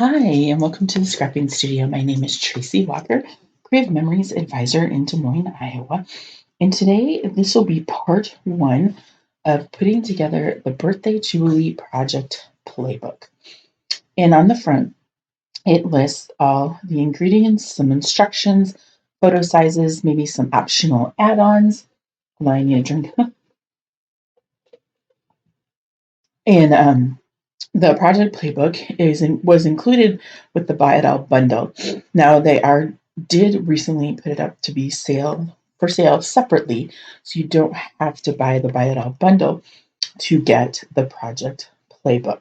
Hi, and welcome to the Scrapping Studio. My name is Tracy Walker, Creative Memories Advisor in Des Moines, Iowa. And today, this will be part one of putting together the Birthday Jubilee Project Playbook. And on the front, it lists all the ingredients, some instructions, photo sizes, maybe some optional add-ons. Hold on, I need a drink. And the project playbook was included with the Buy It All bundle. Now did recently put it up to be for sale separately, so you don't have to buy the Buy It All bundle to get the project playbook.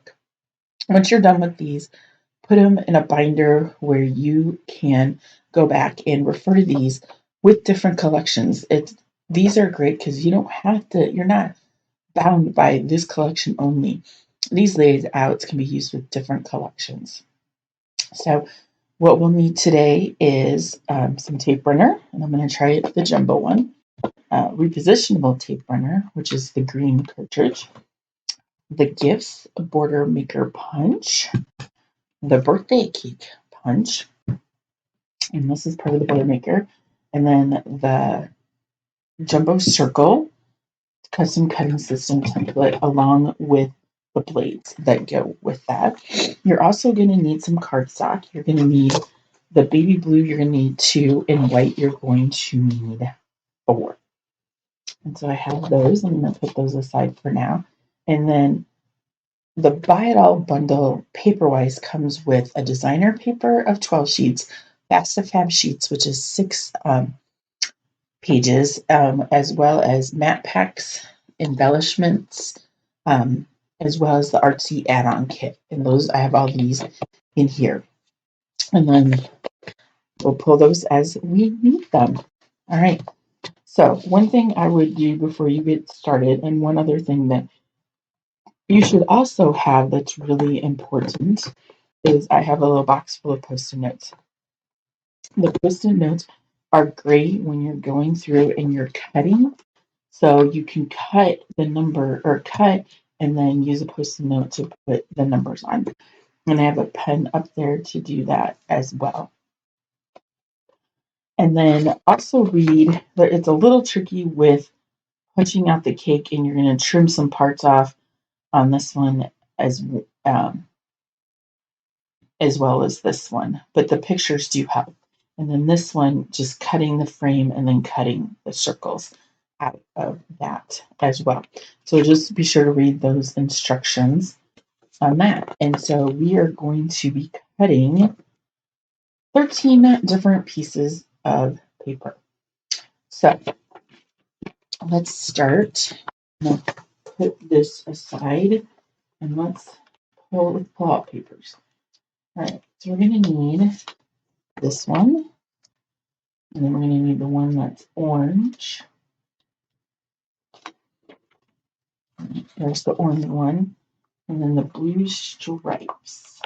Once you're done with these, put them in a binder where you can go back and refer to these with different collections. These are great because you're not bound by this collection only. These layouts can be used with different collections. So what we'll need today is some tape runner, and I'm going to try the jumbo one, repositionable tape runner, which is the green cartridge, the Gifts Border Maker Punch, the Birthday Cake Punch, and this is part of the Border Maker, and then the Jumbo Circle custom cutting system template along with the blades that go with that. You're also going to need some cardstock. You're going to need the baby blue, you're going to need 2, and white, you're going to need 4. And so I have those. I'm going to put those aside for now. And then the Buy It All bundle paper-wise comes with a designer paper of 12 sheets, Fab sheets, which is 6 pages, as well as matte packs, embellishments, as well as the Artsy Add-On Kit. And I have all these in here. And then we'll pull those as we need them. All right. So one thing I would do before you get started, and one other thing that you should also have that's really important, is I have a little box full of Post-it notes. The Post-it notes are great when you're going through and you're cutting. So you can cut the number or cut and then use a Post-it note to put the numbers on. And I have a pen up there to do that as well. And then also read that it's a little tricky with punching out the cake, and you're going to trim some parts off on this one as well as this one. But the pictures do help. And then this one, just cutting the frame and then cutting the circles out of that as well. So just be sure to read those instructions on that. And so we are going to be cutting 13 different pieces of paper. So let's start. I'm going to put this aside and let's pull out papers. All right, so we're going to need this one, and then we're going to need the one that's orange. There's the orange one, and then the blue stripes,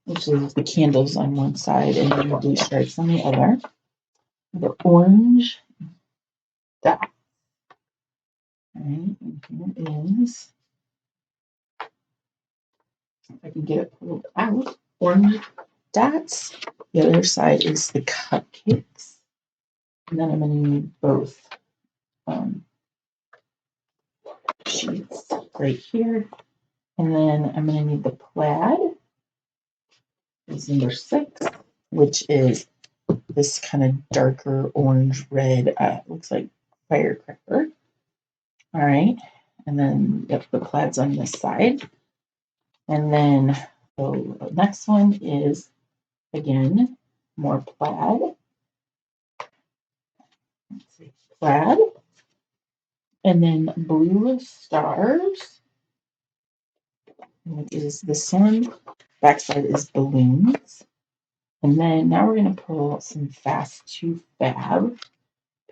which is the candles on one side and then the blue stripes on the other. The orange dot. All right, and here is, if I can get it pulled out, orange dots. The other side is the cupcakes. And then I'm going to need both sheets right here. And then I'm going to need the plaid. It's number 6, which is this kind of darker orange red, looks like firecracker. All right. And then the plaid's on this side. And then the next one is, again, more plaid. Let's see, plaid. And then blue stars, which is this one. Backside is balloons. And then now we're going to pull some Fast to Fab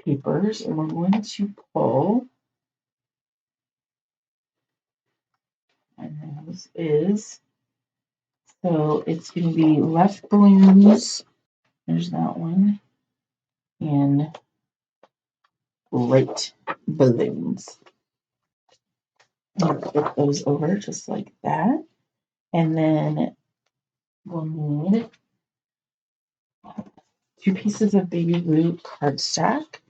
papers, and we're going to pull, and this is, so it's going to be left balloons, there's that one, and right balloons. I'll flip those over just like that. And then we'll need 2 pieces of baby blue cardstock.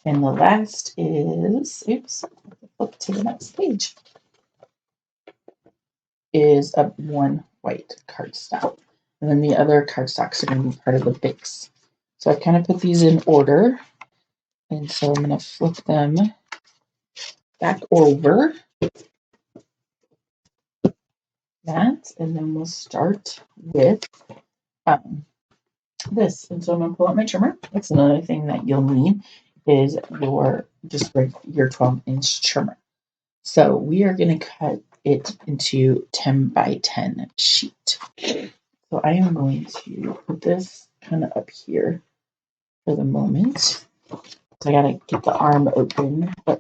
And the last is, oops, flip to the next page, is a 1 white cardstock. And then the other cardstocks are going to be part of the base. So I've kind of put these in order. And so I'm going to flip them back over that. And then we'll start with this. And so I'm going to pull out my trimmer. That's another thing that you'll need is your 12-inch trimmer. So we are going to cut it into 10 by 10 sheet. So I am going to put this kind of up here for the moment. So I got to get the arm open for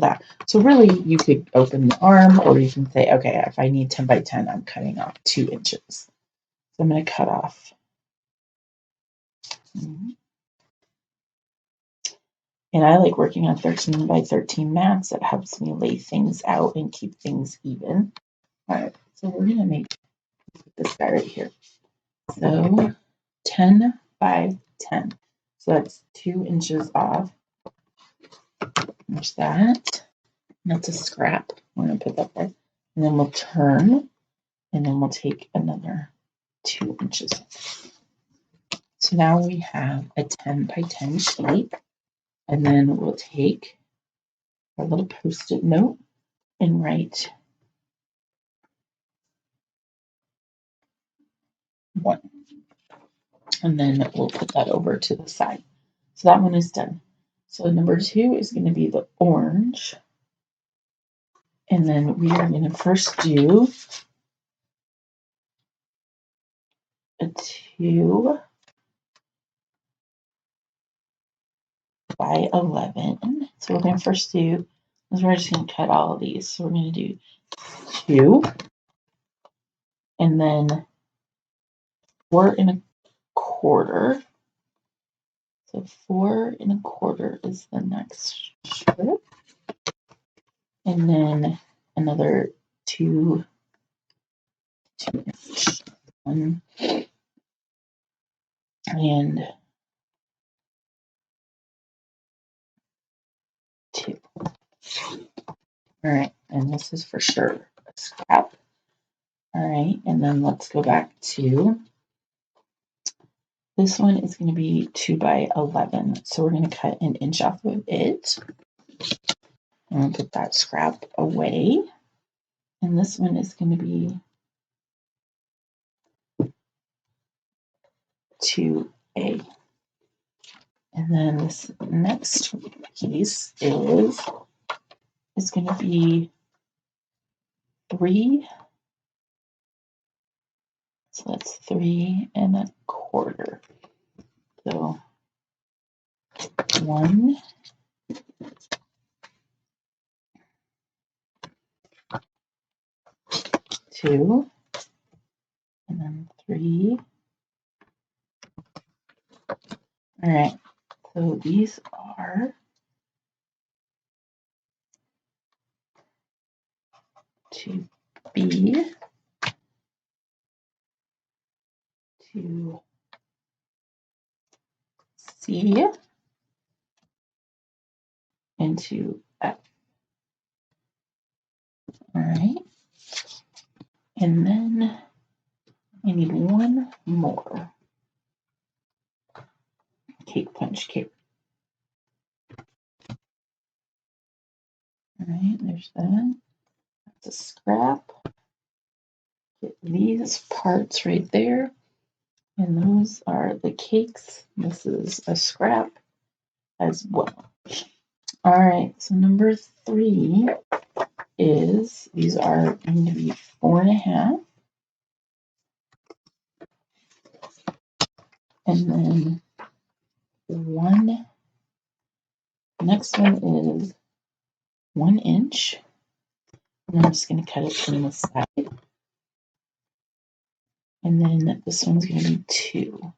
that. So really you could open the arm, or you can say, okay, if I need 10 by 10, I'm cutting off 2 inches. So I'm going to cut off. And I like working on 13 by 13 mats. It helps me lay things out and keep things even. All right, so we're going to make this guy right here. So 10 by 10. So that's 2 inches off. There's that. And that's a scrap. We're going to put that there. And then we'll turn, and then we'll take another 2 inches. So now we have a 10 by 10 sheet. And then we'll take our little Post-it note and write 1. And then we'll put that over to the side. So that one is done. So number 2 is going to be the orange. And then we are going to first do a 2 by 11. So we're going to first do, we're just going to cut all of these. So we're going to do 2, and then 4 1/4. So 4 1/4 is the next strip. And then another 2 inch. 1 and 2. All right, and this is for sure a scrap. All right, and then let's go back to this one. Is going to be 2 by 11. So we're going to cut 1 inch off of it. I'm going to put that scrap away. And this one is going to be 2A. And then this next piece is going to be 3. So that's 3 1/4. So 1, 2, and then 3. All right. So these are 2B, 2C, and 2F. All right. And then I need one more cake punch cake. All right, there's that. That's a scrap. Get these parts right there. And those are the cakes. This is a scrap as well. All right, so number 3 is, these are going to be 4 1/2. And then next one is 1 inch. And I'm just going to cut it from the side. And then this one's going to be 2.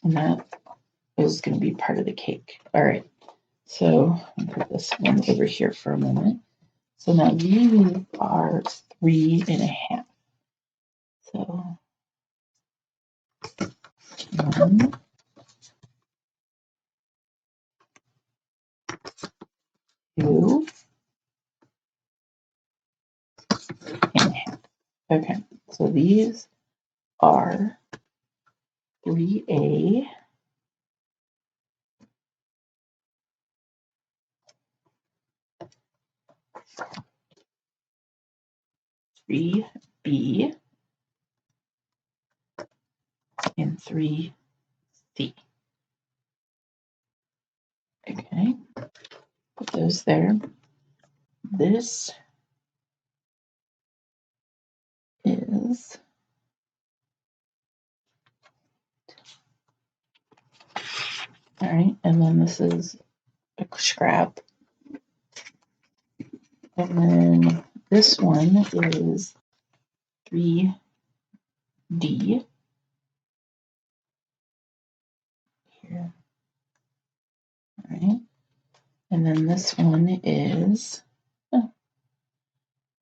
And that is going to be part of the cake. All right. So I'll put this one over here for a moment. So now these are 3.5. So 1, 2, and a half. Okay, so these are 3A, 3B, and 3C. Okay, put those there. This is all right, and then this is a scrap, and then this one is 3D here. All right, and then this one is. Oh,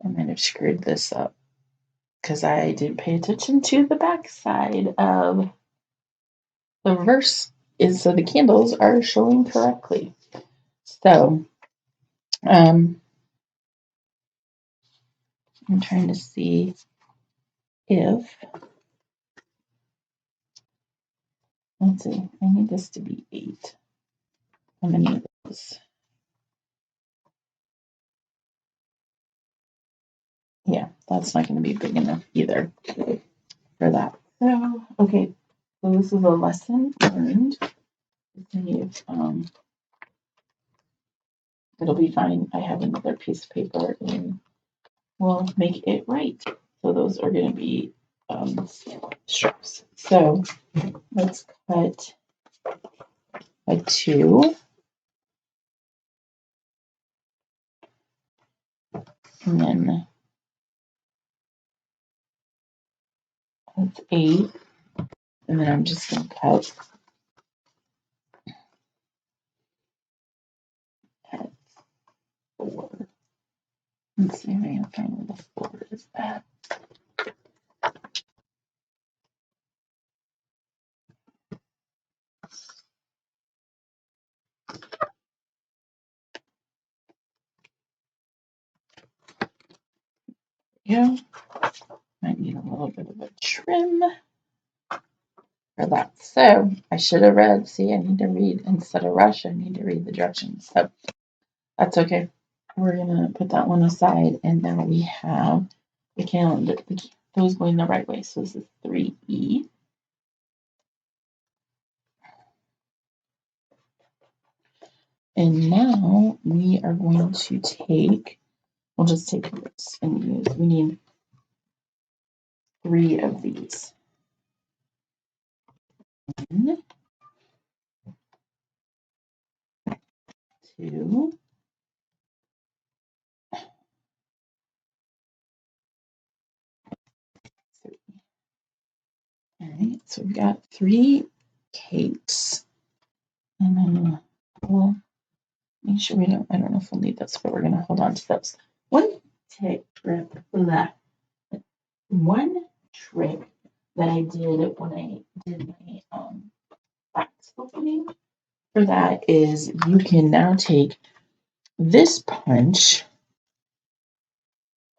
I might have screwed this up because I didn't pay attention to the back side of the reverse. Is so the candles are showing correctly. So I'm trying to see if, let's see, I need this to be 8. How many of those? Yeah, that's not going to be big enough either for that. So, okay, so this is a lesson learned. It'll be fine. I have another piece of paper and we'll make it right. So those are going to be strips. So let's cut a 2. And then that's 8. And then I'm just going to cut at 4. Let's see if I can find where the 4 is at. Yeah, might need a little bit of a trim for that. So I should have read. See, I need to read instead of rush. I need to read the directions. So that's okay. We're gonna put that one aside, and now we have the calendar. Those going the right way. So this is 3E. And now we are going to take. We'll just take this and use. We need 3 of these. 1, 2, 3. All right, so we've got 3 cakes. And then we'll make sure we don't, I don't know if we'll need this, but we're going to hold on to those. One trick that I did when I did my wax opening for that is you can now take this punch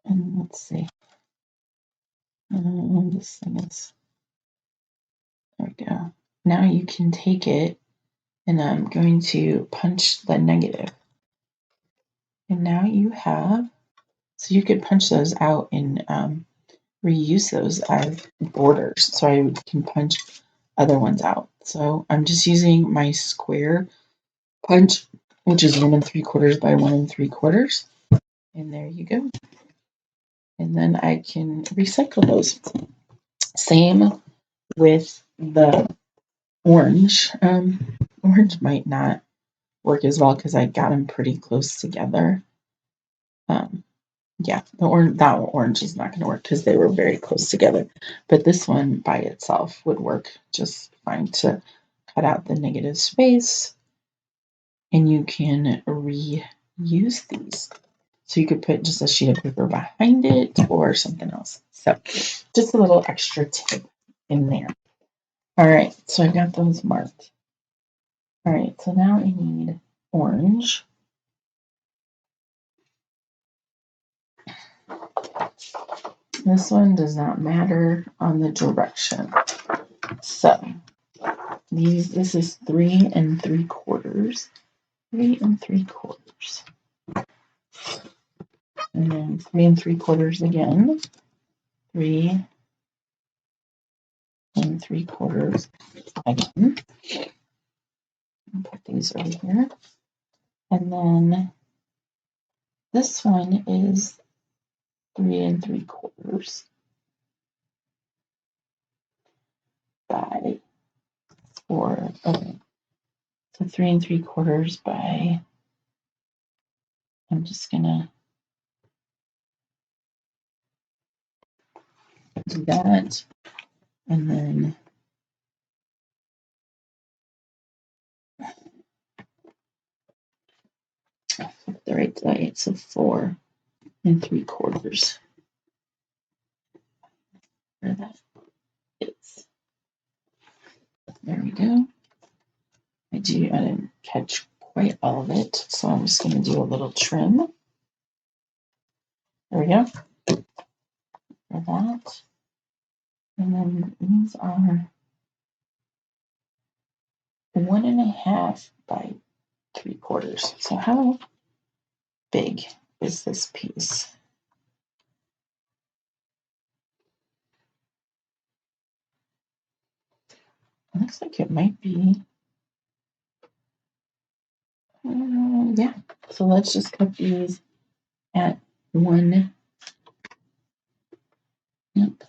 and let's see. This thing is, there we go. Now you can take it and I'm going to punch the negative. And now you have, so you could punch those out and reuse those as borders. So I can punch other ones out. So I'm just using my square punch, which is 1 3/4 by 1 3/4. And there you go. And then I can recycle those. Same with the orange. Orange might not work as well because I got them pretty close together. Yeah, that orange is not going to work because they were very close together. But this one by itself would work just fine to cut out the negative space. and you can reuse these. So you could put just a sheet of paper behind it or something else. So just a little extra tip in there. All right, so I've got those marked. All right, so now I need orange. This one does not matter on the direction. So this is 3 3/4. 3 3/4. And then 3 3/4 again. 3 3/4 again. I'll put these over here. And then this one is 3 3/4 by 4. Okay. So 3 3/4 by, I'm just gonna do that. And then flip the right side. So 4 3/4. Where that is. There we go. I didn't catch quite all of it, so I'm just going to do a little trim. There we go. For that. And then these are 1.5 by 3/4. So how big is this piece? It looks like it might be. Yeah. So let's just cut these at 1. Yep.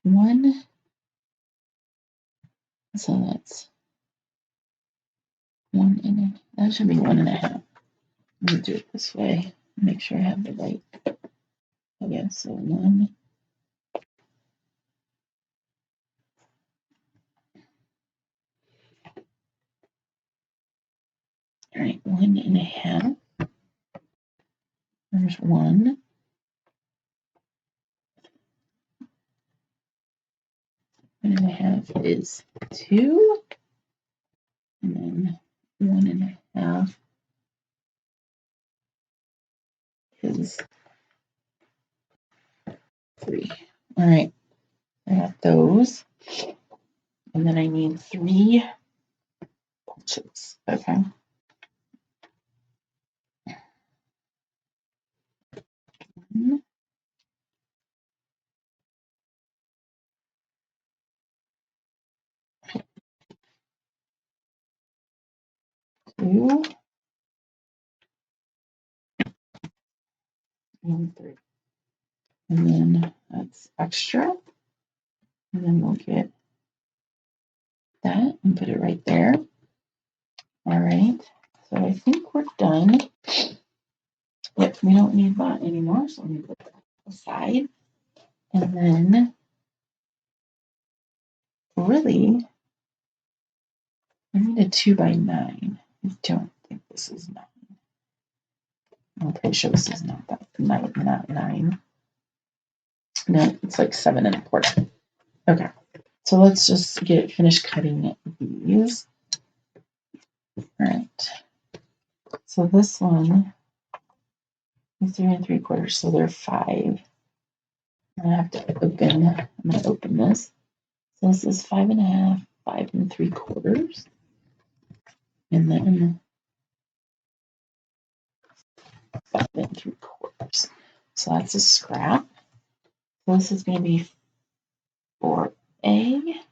1. So that's 1. That should be 1.5. Let me do it this way. Make sure I have the right. Okay, so 1. All right, 1.5. There's 1. 1.5 is 2. And then 1.5 is 3. All right, I got those. And then I need 3 punches. Okay. 1, 2, and 3. And then that's extra. And then we'll get that and put it right there. All right. So I think we're done. Yep, we don't need that anymore. So let me put that aside. And then really, I need a 2 by 9. I don't think this is 9. I'm pretty sure this is not that. Not 9. No, it's like 7 1/4. Okay. So let's just get finished cutting these. All right. So this one is 3 3/4. So they're 5. I'm going to open this. So this is 5.5, 5 3/4. And then 5 3/4. So that's a scrap. So this is going to be 4A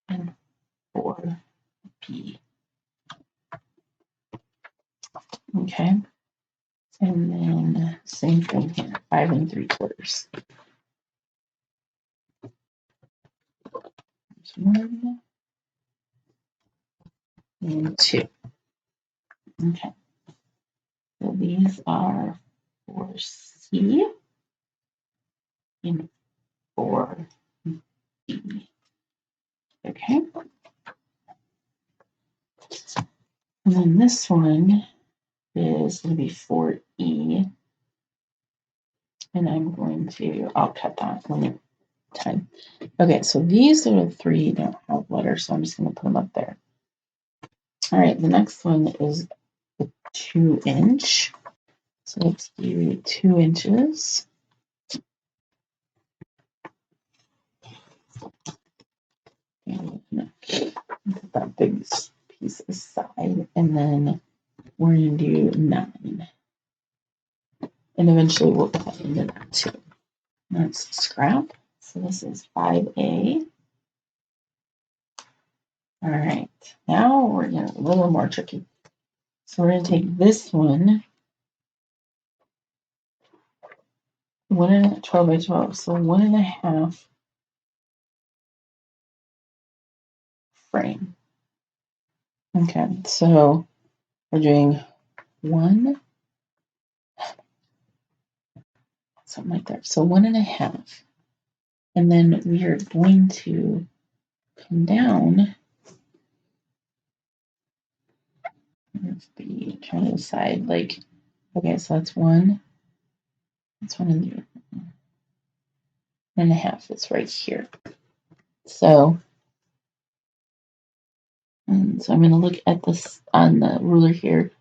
and 4B. Okay. And then same thing here, 5 3/4. There's 1 and 2. Okay. So these are 4C and 4B. Okay. And then this one is going to be 4E. And I'm going to, I'll cut that one time. Okay, so these are the three don't have letters, so I'm just going to put them up there. All right, the next one is the 2-inch. So let's do 2 inches. Put that big piece aside, and then we're going to do 9. And eventually we'll cut into that too. That's scrap. So this is 5A. All right, now we're getting a little more tricky. So we're going to take this one, 12 by 12, so 1.5 frame. Okay, so we're doing 1, something like that. So 1.5. And then we are going to come down. Let's be trying to decide, like, okay, so that's 1. That's 1.5. It's right here. So I'm going to look at this on the ruler here.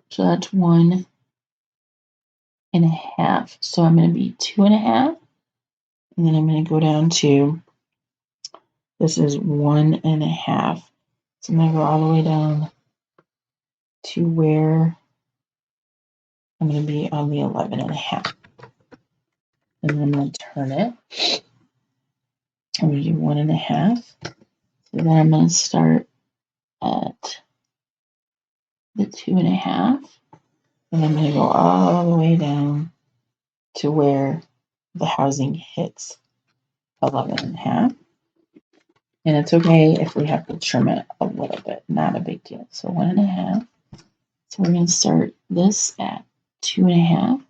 So that's 1.5. So I'm going to be 2.5. And then I'm going to go down to, this is 1.5. So I'm going to go all the way down to where I'm going to be on the 11.5. And then I'm going to turn it. I'm going to do 1.5. So then I'm going to start at the 2.5. And I'm going to go all the way down to where the housing hits 11.5. And it's okay if we have to trim it a little bit, not a big deal. So 1.5. So we're going to start this at 2.5.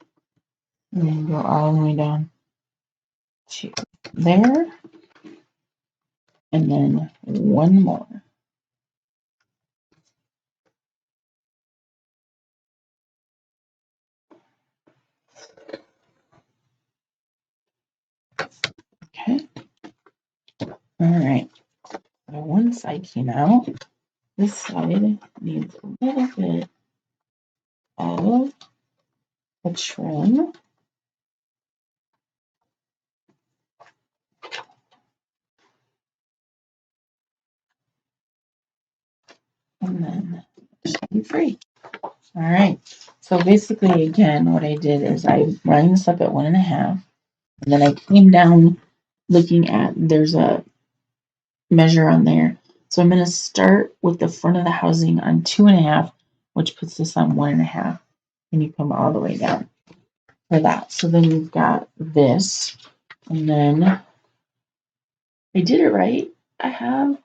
And then go all the way down to there. And then one more. Okay. All right. So one side came out. This side needs a little bit of a trim. And then it should be free. All right. So basically, again, what I did is I lined this up at 1.5. And then I came down looking at, there's a measure on there. So I'm going to start with the front of the housing on 2.5, which puts this on 1.5. And you come all the way down for that. So then you've got this. And then I did it right. I have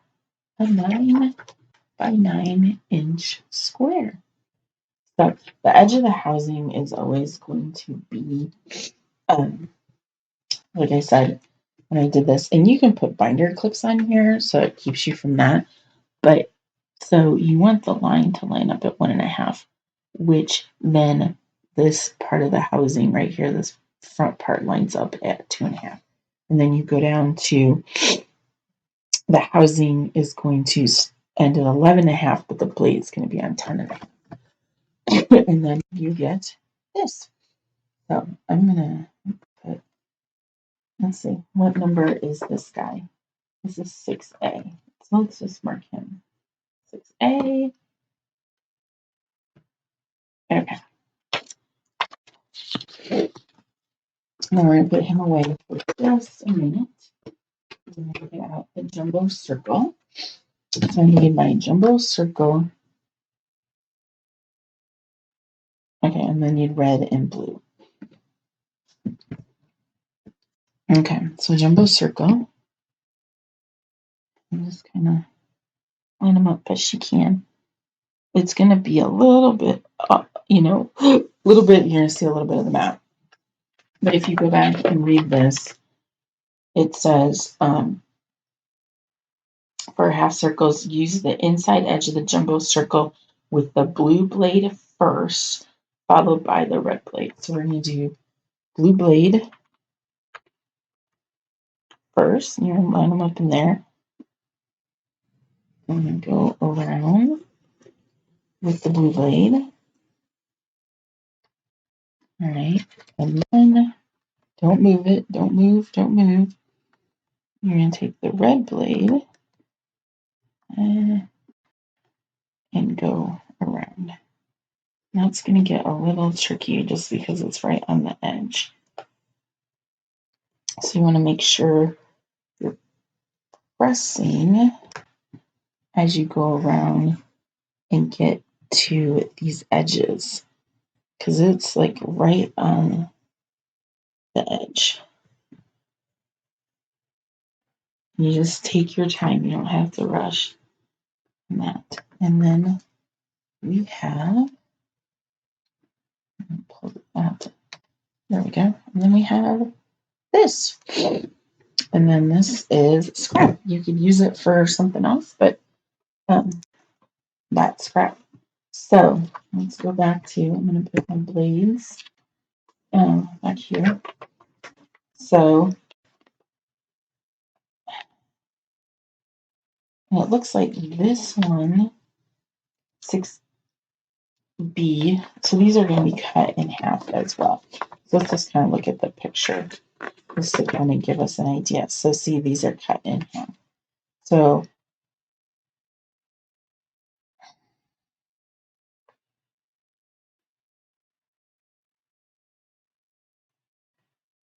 a 9 by 9 inch square. So the edge of the housing is always going to be, like I said, when I did this, and you can put binder clips on here so it keeps you from that. But so you want the line to line up at 1.5, which then this part of the housing right here, this front part lines up at 2.5. And then you go down to the housing is going to end at 11.5, but the blade's going to be on 10.5. And then you get this. So I'm going to put, let's see, what number is this guy? This is 6A. So let's just mark him 6A. Okay. Now we're going to put him away for just a minute. I'm going to get out the jumbo circle. So I need my jumbo circle. Okay, and then need red and blue. Okay, so jumbo circle. I'm just kind of line them up as you can. It's going to be a little bit, a little bit, you're going to see a little bit of the map. But if you go back and read this, it says for half circles, use the inside edge of the jumbo circle with the blue blade first, followed by the red blade. So we're going to do blue blade first. You're going to line them up in there. I'm going to go around with the blue blade. All right. And then don't move it. Don't move. Don't move. You're going to take the red blade and go around. Now it's going to get a little tricky just because it's right on the edge. So you want to make sure you're pressing as you go around and get to these edges, because it's like right on the edge. You just take your time. You don't have to rush on that. And then we have, pull that. There we go. And then we have this. And then this is scrap. You could use it for something else, but that's scrap. So let's go back to, I'm going to put my blades back here. So it looks like this one, 6B, so these are going to be cut in half as well. So let's just kind of look at the picture just to kind of give us an idea. So see, these are cut in half. So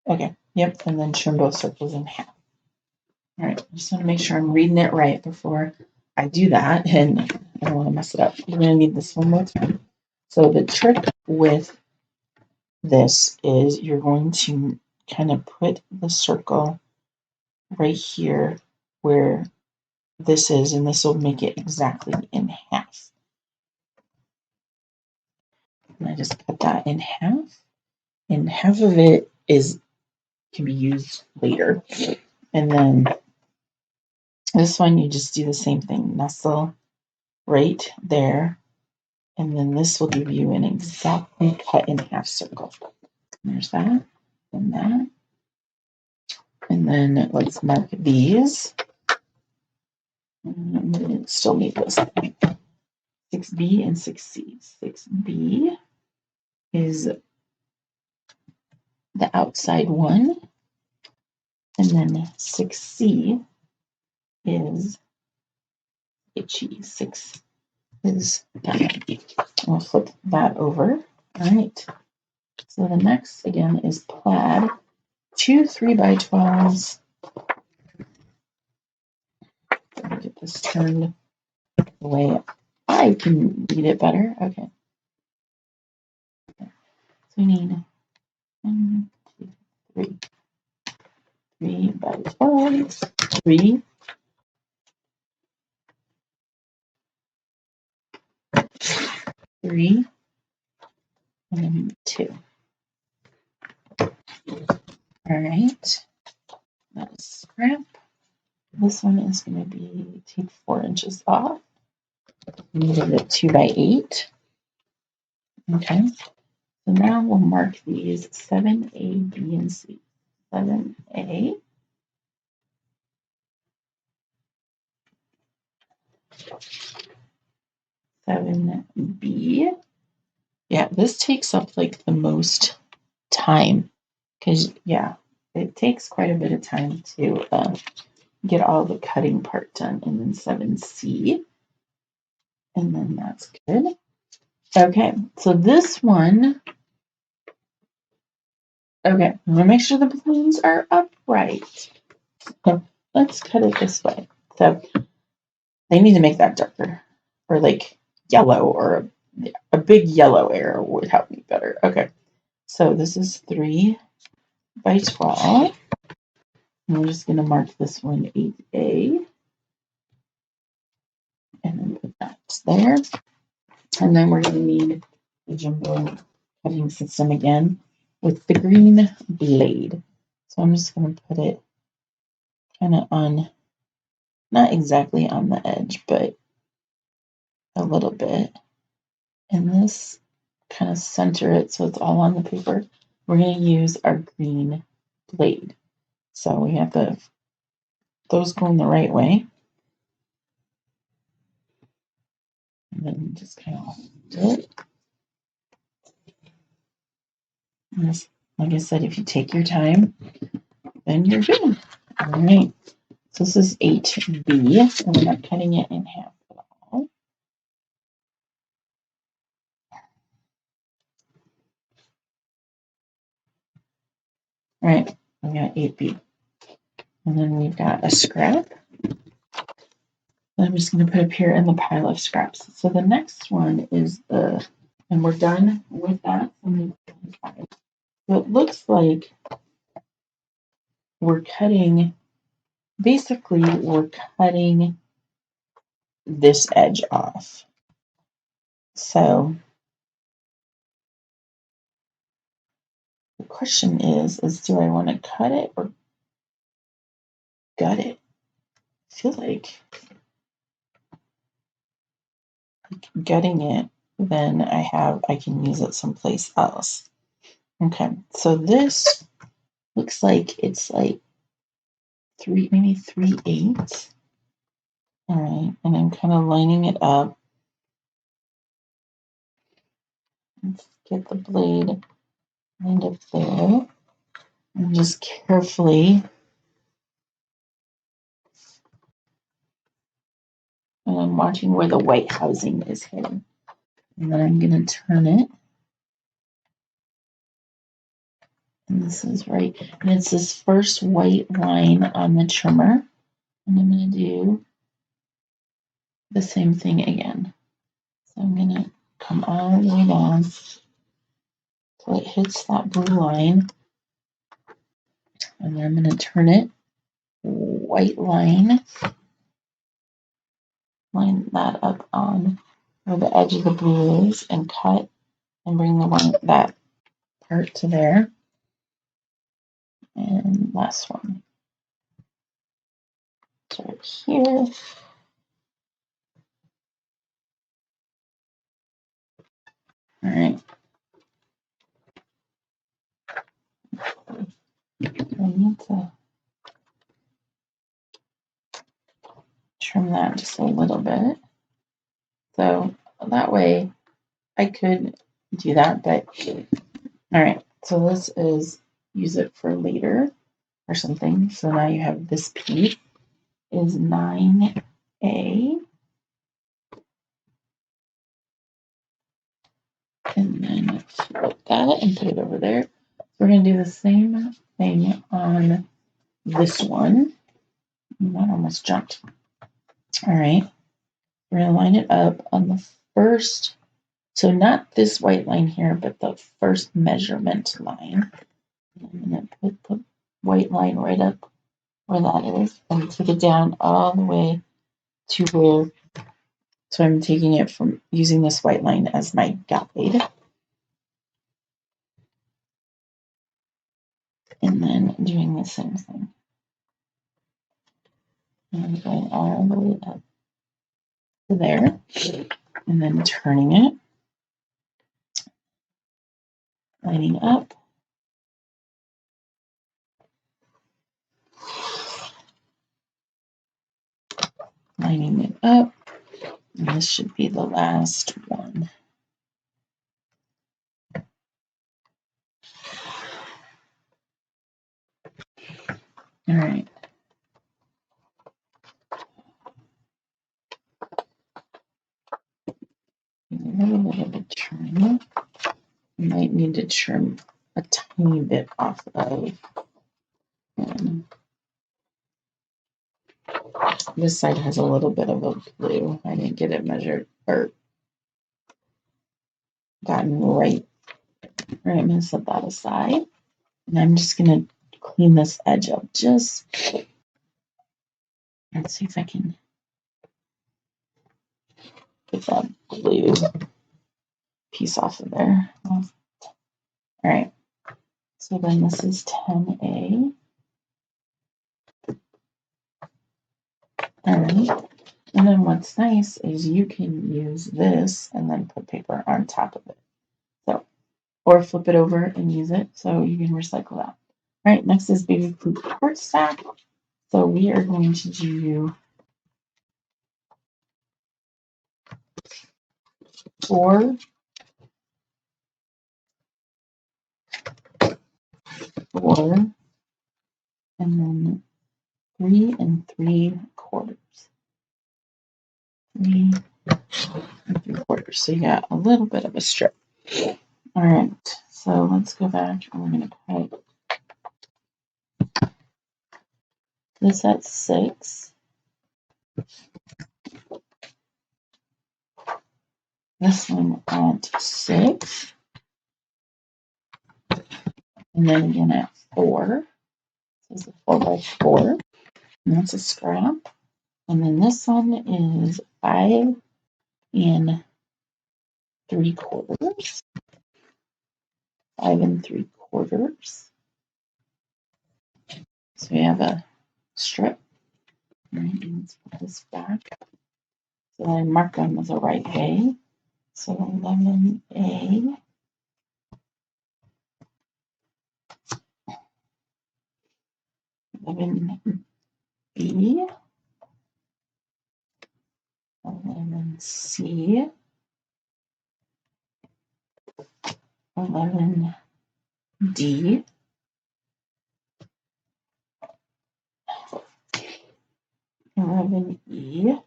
okay, yep, and then trim both circles in half. All right, I just want to make sure I'm reading it right before I do that, and I don't want to mess it up. We're going to need this one more time. So the trick with this is you're going to kind of put the circle right here where this is, and this will make it exactly in half. And I just cut that in half, and half of it can be used later. And then this one, you just do the same thing, nestle right there, and then this will give you an exactly cut in half circle. There's that, and that. And then let's mark these. Still need this. 6B and 6C. 6B is the outside one, and then 6C is itchy. 6 is that. We'll flip that over. All right. So the next again is plaid. 2 3x12s. Get this turned the way I can read it better. Okay. So we need 1, 2, 3. 3x12s. 3. 3. And then 2. All right. That is scrap. This one is going to be, take 4 inches off. Needed a 2x8. Okay. So now we'll mark these 7A, B, and C. 7A. 7B. Yeah, this takes up like the most time because, yeah, it takes quite a bit of time to get all the cutting part done. And then 7C. And then that's good. Okay, so this one, okay, I'm going to make sure the balloons are upright. So let's cut it this way. So they need to make that darker, or like yellow, or a big yellow arrow would help me better. Okay, so this is 3x12. And we're just going to mark this one 8A. And then put that there. And then we're going to need the jumbo cutting system again with the green blade. So I'm just going to put it kind of on not exactly on the edge, but a little bit. And this kind of center it so it's all on the paper. We're going to use our green blade. So we have those going the right way. And then just kind of hold it. And this, like I said, if you take your time, then you're good. All right. So this is 8B, and we're not cutting it in half at all. All right, we got 8B. And then we've got a scrap. I'm just going to put up here in the pile of scraps. So the next one is and we're done with that. So it looks like we're cutting, basically we're cutting this edge off. So the question is do I want to cut it or gut it? I feel like gutting it, then I can use it someplace else. Okay, so this looks like it's like maybe 3/8. All right, and I'm kind of lining it up. Let's get the blade lined up there. And just carefully, and I'm watching where the white housing is hitting. And then I'm going to turn it. And this is right. And it's this first white line on the trimmer. And I'm going to do the same thing again. So I'm going to come all the way down till it hits that blue line. And then I'm going to turn it, white line that up on where the edge of the blue is, and cut and bring that part to there. And last one. Start here. All right. I need to trim that just a little bit. So that way I could do that, but all right. So this is use it for later or something. So now you have this piece is 9A. And then flip that and put it over there. We're going to do the same thing on this one. That almost jumped. All right. We're going to line it up on the first, so not this white line here, but the first measurement line. I'm going to put the white line right up where that is and take it down all the way to where, so I'm taking it from using this white line as my guide. And then doing the same thing. And I'm going all the way up to there, and then turning it, lining up, lining it up, and this should be the last one. All right. A little bit of a trim. You might need to trim a tiny bit off of this side has a little bit of a blue. I didn't get it measured or gotten right. All right, I'm going to set that aside. And I'm just going to clean this edge up just. Let's see if I can get that blue piece off of there. All right. So then this is 10A. All right. And then what's nice is you can use this and then put paper on top of it. So, or flip it over and use it so you can recycle that. All right, next is Baby Poop Cardstock. So we are going to do 4, 4, and then 3 3/4. 3 3/4. So you got a little bit of a strip. All right, so let's go back and we're going to cut this at 6. This one at 6. And then again at 4. This is a 4x4. And that's a scrap. And then this one is 5 3/4. 5 3/4. So we have a strip. All right, and let's put this back. So I mark them as a right A. So 11A, 11B, 11C, 11D, 11E,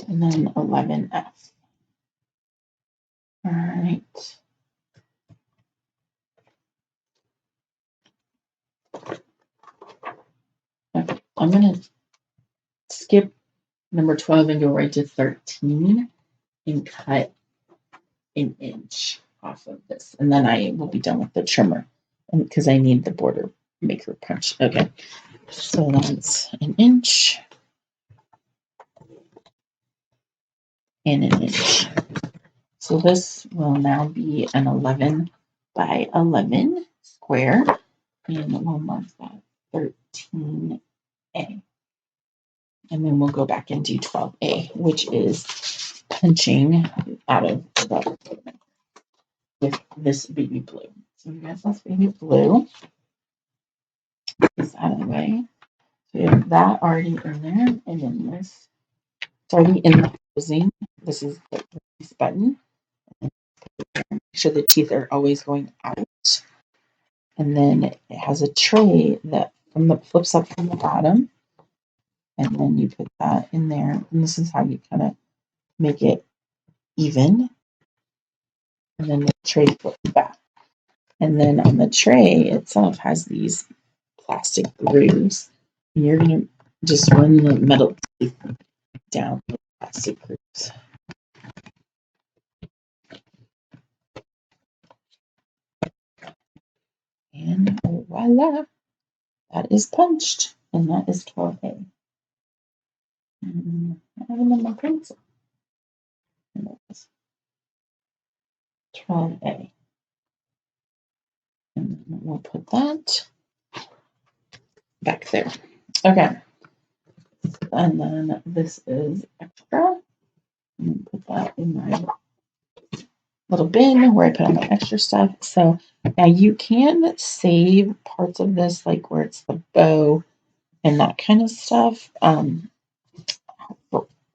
and then 11F. All right. Okay, I'm going to skip number 12 and go right to 13 and cut an inch off of this. And then I will be done with the trimmer because I need the border maker punch. Okay, so that's an inch and an inch. So this will now be an 11 by 11 square, and we'll mark that 13A. And then we'll go back and do 12A, which is punching out of the with this baby blue. So we got this baby blue. This out of the way. So we have that already in there, and then this it's already in the housing. This is the release button. Make sure the teeth are always going out. And then it has a tray that flips up from the bottom, and then you put that in there. And this is how you kind of make it even. And then the tray flips back. And then on the tray itself has these plastic grooves. And you're going to just run the metal teeth down the plastic grooves. And voila, that is punched. And that is 12A. And I have my pencil. And that is 12A. And then we'll put that back there. Okay. And then this is extra. And put that in my little bin where I put all my extra stuff. So now you can save parts of this, like where it's the bow and that kind of stuff.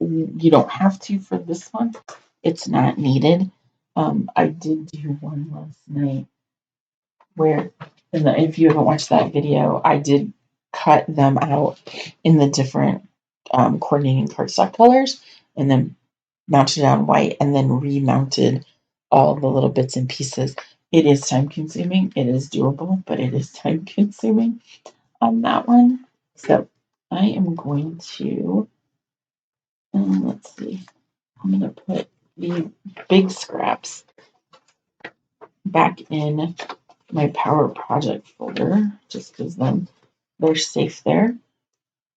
You don't have to for this one. It's not needed. I did do one last night where, if you haven't watched that video, I did cut them out in the different coordinating cardstock colors and then mounted it on white and then remounted all the little bits and pieces. It is time consuming. It is doable, but it is time consuming on that one. So I am going to, let's see, I'm going to put the big scraps back in my Power Project folder just because then they're safe there.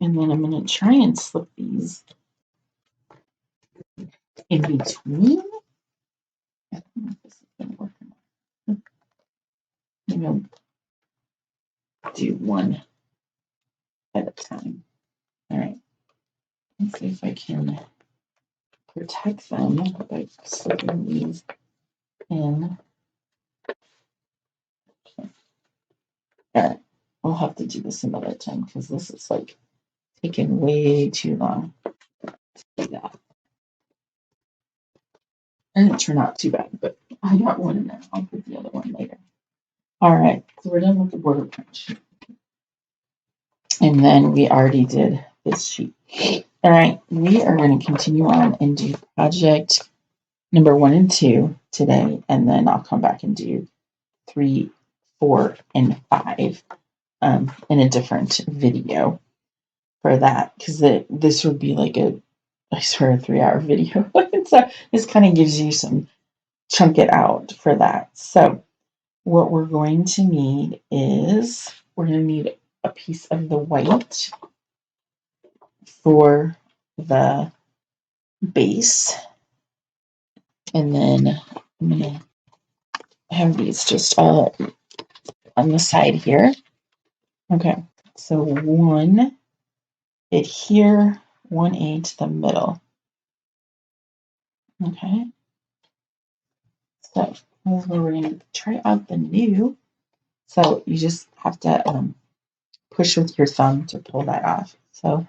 And then I'm going to try and slip these in between. I don't know if this is going to work or not. Maybe I'll do one at a time. All right. Let's see if I can protect them by slipping these in. All right. We'll have to do this another time because this is like taking way too long to do that. It didn't turn out too bad, but I got one in there. I'll put the other one later. All right. So we're done with the border punch. And then we already did this sheet. All right. We are going to continue on and do project number 1 and 2 today. And then I'll come back and do 3, 4, and 5 in a different video for that, because this would be like a 3-hour video. So this kind of gives you some chunk it out for that. So what we're going to need is we're going to need a piece of the white for the base, and then I'm going to have these just all on the side here. Okay, so 1 it here, 1A to the middle. Okay, so we're going to try out the new. So you just have to push with your thumb to pull that off. So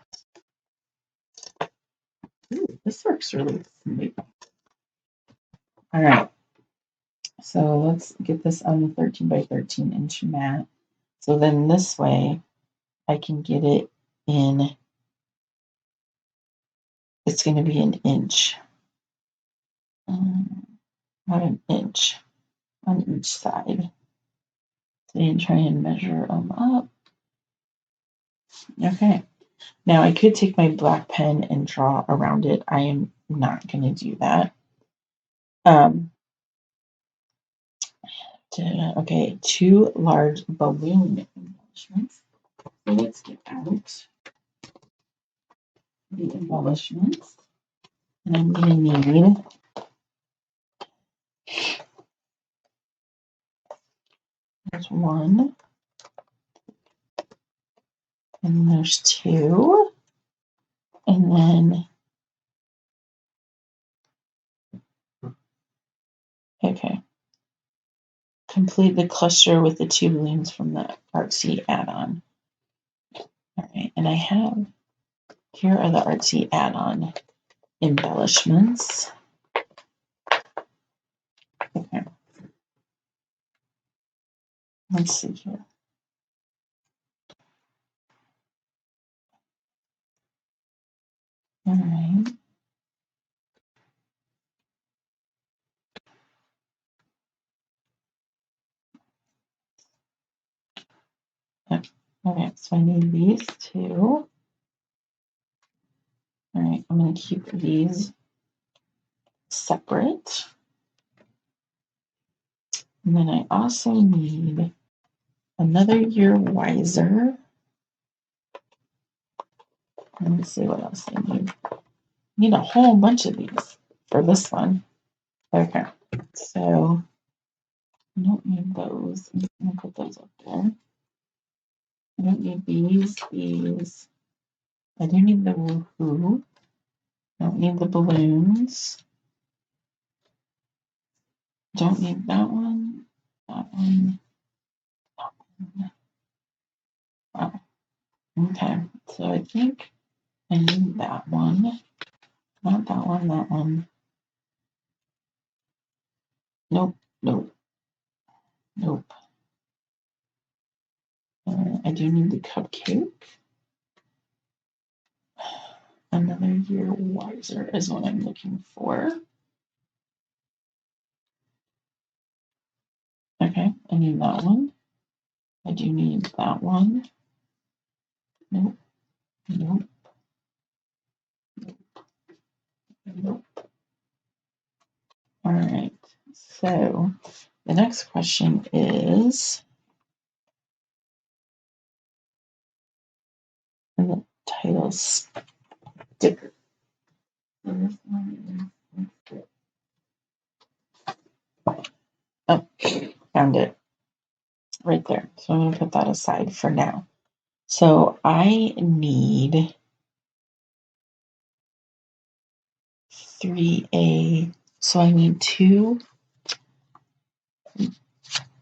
this works really smooth. All right, so let's get this on the 13 by 13 inch mat. So then this way I can get it in. It's going to be an inch, about an inch on each side. So you try and measure them up. Okay. Now I could take my black pen and draw around it. I am not going to do that. Okay, 2 large balloon embellishments. So let's get out the embellishments. And I'm going to need there's 1, and there's 2, and then okay. Complete the cluster with the 2 balloons from the Artsy Add-On. All right, and I have here are the Artsy Add-On embellishments. Okay. Let's see here. All right. Okay, so I need these 2. All right, I'm going to keep these separate. And then I also need another Year Wiser. Let me see what else I need. I need a whole bunch of these for this one. Okay, so I don't need those. I'm just going to put those up there. I don't need these. I do need the woohoo. I don't need the balloons. Don't need that one. That one. Wow. Okay, so I think I need that one. Not that one, that one. Nope, nope, nope. I do need the cupcake. Another Year Wiser is what I'm looking for. Okay, I need that one. I do need that one. Nope, nope, nope. All right, so the next question is, and the title sticker. So this one is, oh, found it right there. So I'm going to put that aside for now. So I need 3A. So I need 2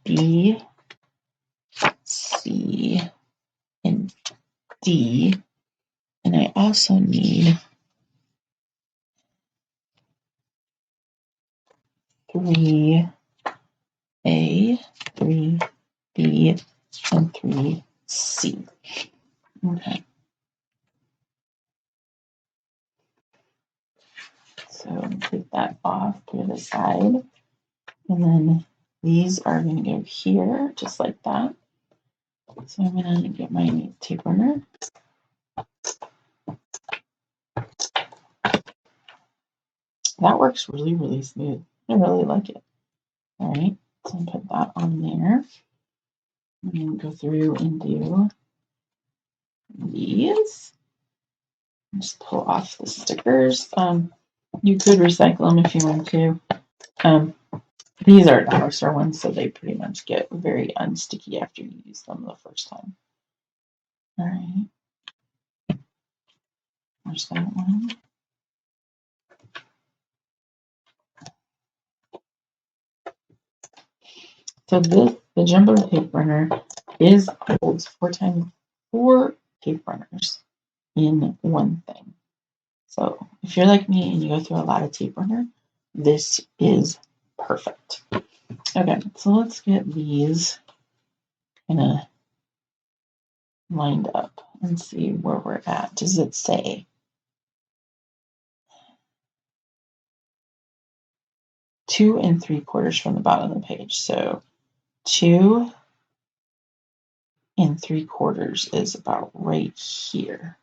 B, C, and D. And I also need 3A, 3B, and 3C. Okay. So take that off to the side. And then these are going to go here, just like that. So I'm going to get my tape runner. That works really, really smooth. I really like it. All right, so I'll put that on there. I'm going to go through and do these. Just pull off the stickers. You could recycle them if you want to. These are dollar store ones, so they pretty much get very unsticky after you use them the first time. All right. There's that one. So the jumbo tape runner holds 4x4 tape runners in one thing. So if you're like me and you go through a lot of tape runner, this is perfect. Okay, so let's get these kind of lined up and see where we're at. Does it say 2 3/4 from the bottom of the page? So 2 3/4 is about right here.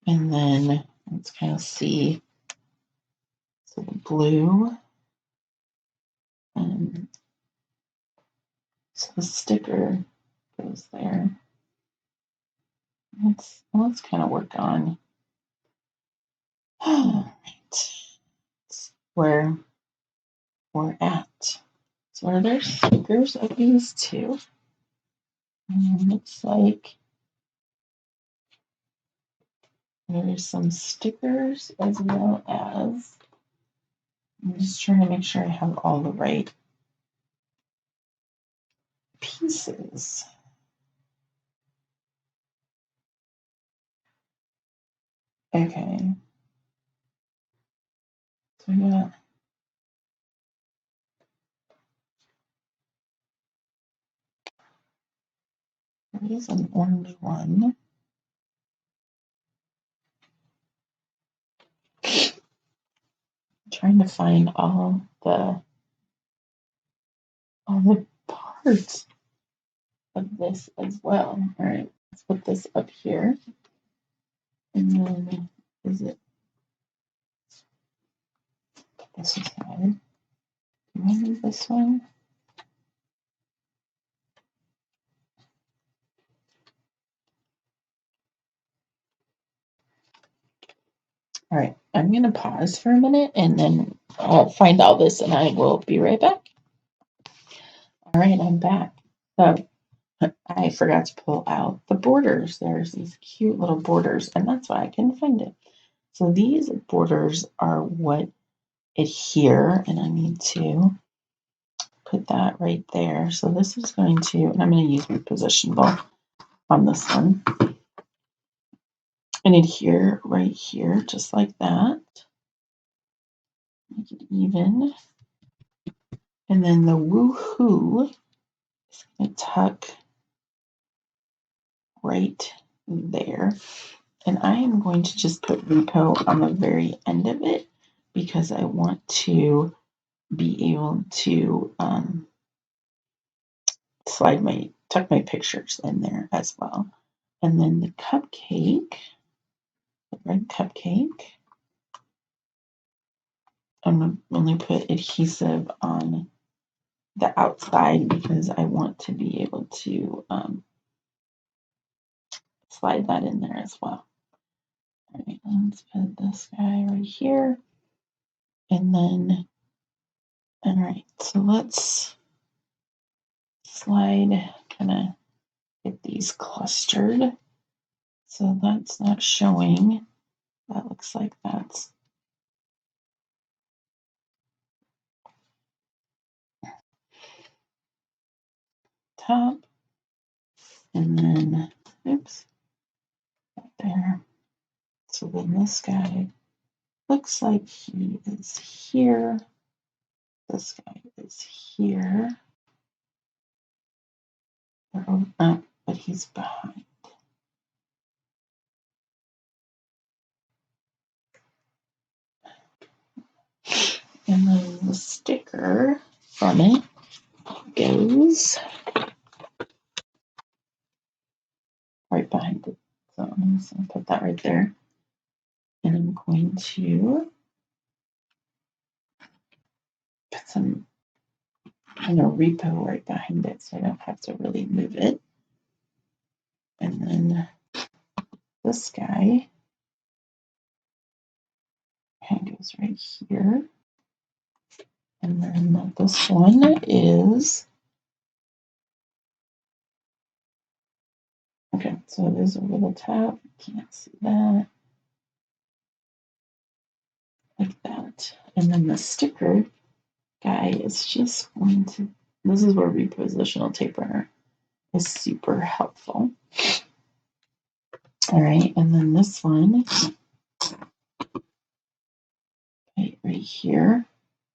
And then let's kind of see. So the blue. So the sticker goes there. Let's kind of work on where we're at. So are there stickers of these too? Looks like there's some stickers as well as, I'm just trying to make sure I have all the right pieces. Okay. So we got there's an orange one. I'm trying to find all the parts of this as well. All right, let's put this up here. And then is it this side? Do I need this one? All right, I'm going to pause for a minute and then I'll find all this and I will be right back. All right, I'm back. So I forgot to pull out the borders. There's these cute little borders, and that's why I couldn't find it. So these borders are what adhere, and I need to put that right there. So this is going to, and I'm going to use repositionable on this one. And adhere right here, just like that. Make it even. And then the woohoo is going to tuck right there. And I am going to just put repo on the very end of it because I want to be able to tuck my pictures in there as well. And then the cupcake, the red cupcake, I'm going to only put adhesive on the outside because I want to be able to slide that in there as well. All right, let's put this guy right here. And then, all right, so let's slide, kind of get these clustered. So that's not showing. That looks like that's top. And then, oops, right there. So then this guy looks like he is here. This guy is here. But he's behind. And then the sticker from it goes right behind it. So I'm just going to put that right there. And I'm going to put some repo right behind it so I don't have to really move it. And then this guy kind of goes right here. And then this one is, okay, so it is over the top. Can't see that. Like that. And then the sticker guy is just going to, this is where repositional tape runner is super helpful. All right, and then this one, right here,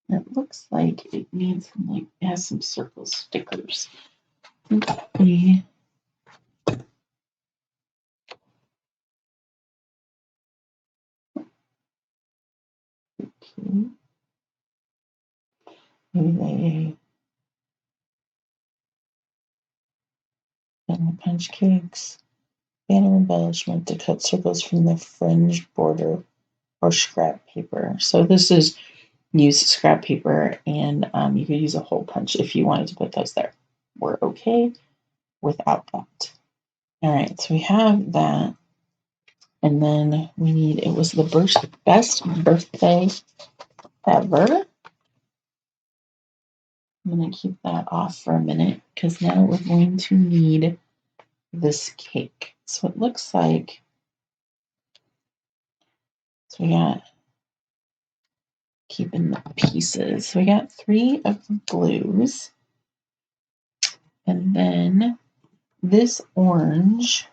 it looks like it needs it has some circle stickers. Okay. Maybe banner punch cakes, banner embellishment to cut circles from the fringe border or scrap paper. So this is use scrap paper, and you could use a hole punch if you wanted to put those there. We're okay without that. All right, so we have that. And then we need, it was the best birthday ever. I'm going to keep that off for a minute because now we're going to need this cake. So it looks like, so we got, keeping the pieces. So we got 3 of the blues. And then this orange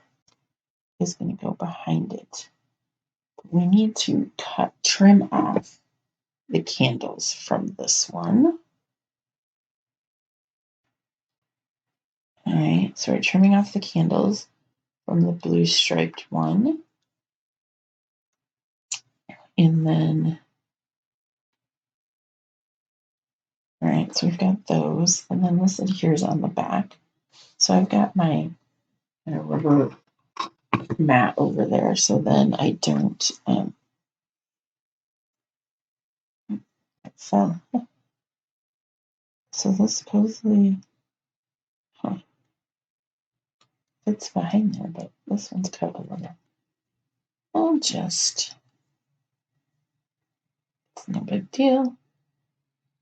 is going to go behind it. We need to trim off the candles from this one. All right, so we're trimming off the candles from the blue striped one. And then, all right, so we've got those. And then this adheres on the back. So I've got my rubber mat over there. So then I don't, it fell. So this supposedly, it's behind there, but this one's cut a little. I'll just, it's no big deal.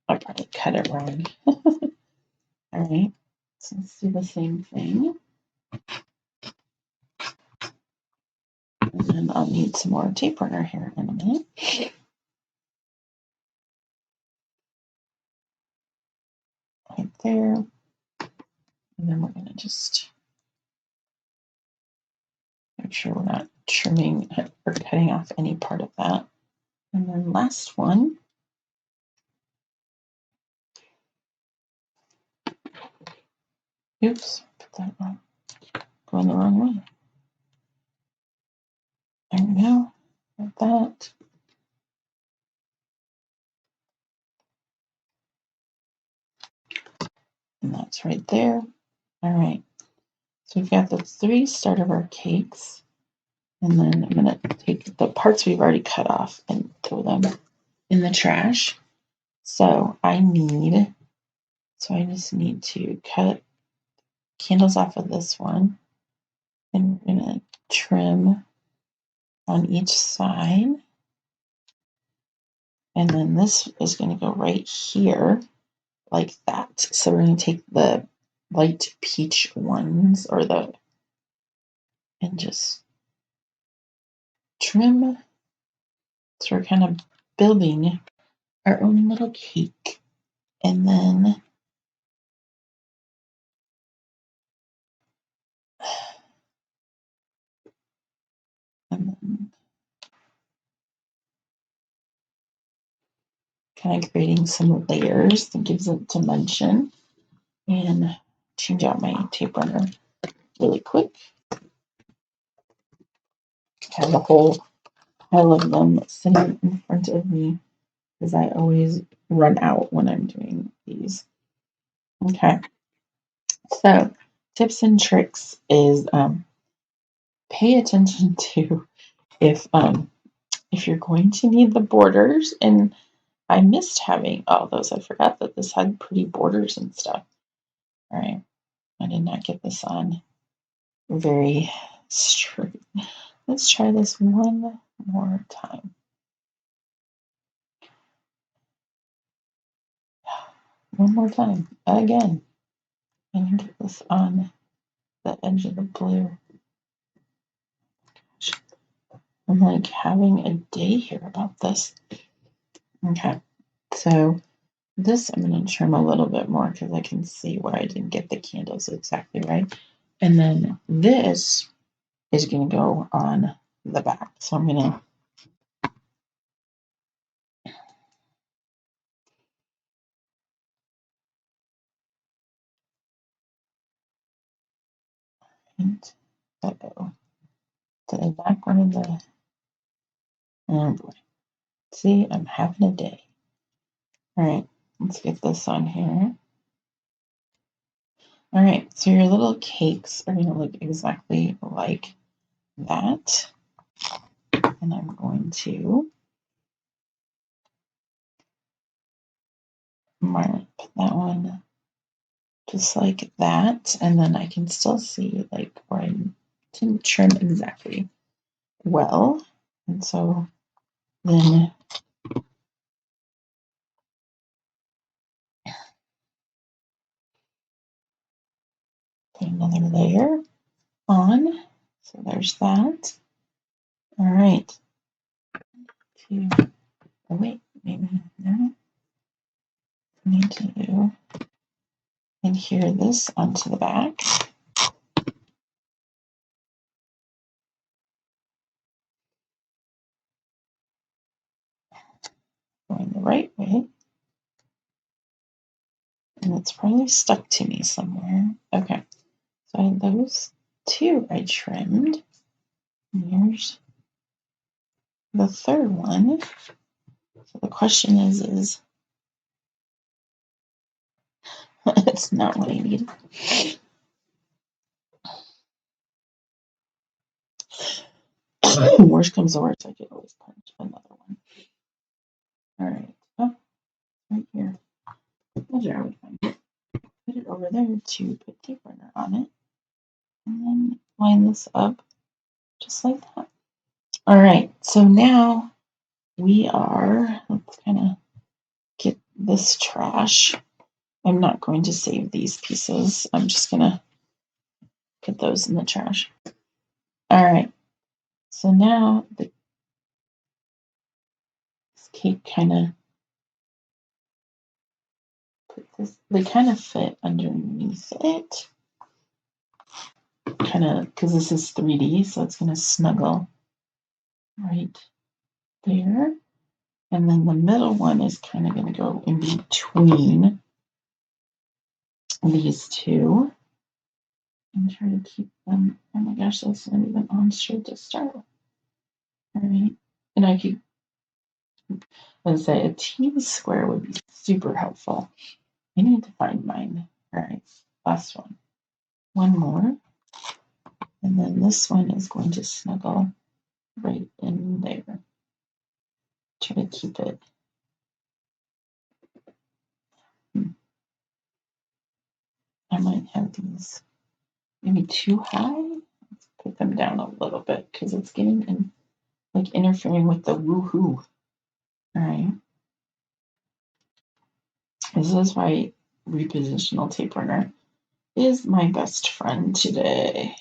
I probably cut it wrong. All right, so let's do the same thing. And then I'll need some more tape runner here in a minute. Right there. And then we're going to just make sure we're not trimming or cutting off any part of that. And then last one. Oops, put that wrong. Going the wrong way. There we go. Like that. And that's right there. All right. So we've got the 3 start of our cakes. And then I'm going to take the parts we've already cut off and throw them in the trash. So I just need to cut candles off of this one. And we're going to trim on each side. And then this is going to go right here like that. So we're going to take the light peach ones, and just trim. So we're kind of building our own little cake. And then kind of creating some layers that gives it dimension. And change out my tape runner really quick. I have a whole pile of them sitting in front of me because I always run out when I'm doing these. Okay. So tips and tricks is pay attention to if you're going to need the borders. And I missed having all those. I forgot that this had pretty borders and stuff. All right. I did not get this on very straight. Let's try this one more time. One more time. Again. I can get this on the edge of the blue. I'm like having a day here about this. Okay. So this I'm going to trim a little bit more because I can see where I didn't get the candles exactly right. And then this is going to go on the back. So I'm going to paint. Uh-oh. Did I back one of the... Oh boy. See, I'm having a day. All right. Let's get this on here. All right. So your little cakes are going to look exactly like that. And I'm going to mark that one just like that. And then I can still see like where I didn't trim exactly well. And so then put another layer on. So there's that. All right. Oh wait, maybe no. I need to do adhere this onto the back. Going the right way. And it's probably stuck to me somewhere. Okay. So I had those two I trimmed. And here's the third one. So the question is it's not what I need. Worst comes to worst, I could always punch another one. All right. Oh, right here. That's where I would find it. Put it over there to put tape runner on it. And then line this up just like that. All right. So now we are, let's kind of get this trash. I'm not going to save these pieces. I'm just going to put those in the trash. All right. So now this cake kind of they kind of fit underneath it. Kind of, because this is 3D, so it's going to snuggle right there. And then the middle one is kind of going to go in between these two. And try to keep them, oh my gosh, that's not even on straight to start. All right. And I could, let's say a T-square would be super helpful. I need to find mine. All right, last one. One more. And then this one is going to snuggle right in there. Try to keep it. I might have these maybe too high. Let's put them down a little bit because it's getting in, like interfering with the woohoo. All right. This is why repositional tape runner is my best friend today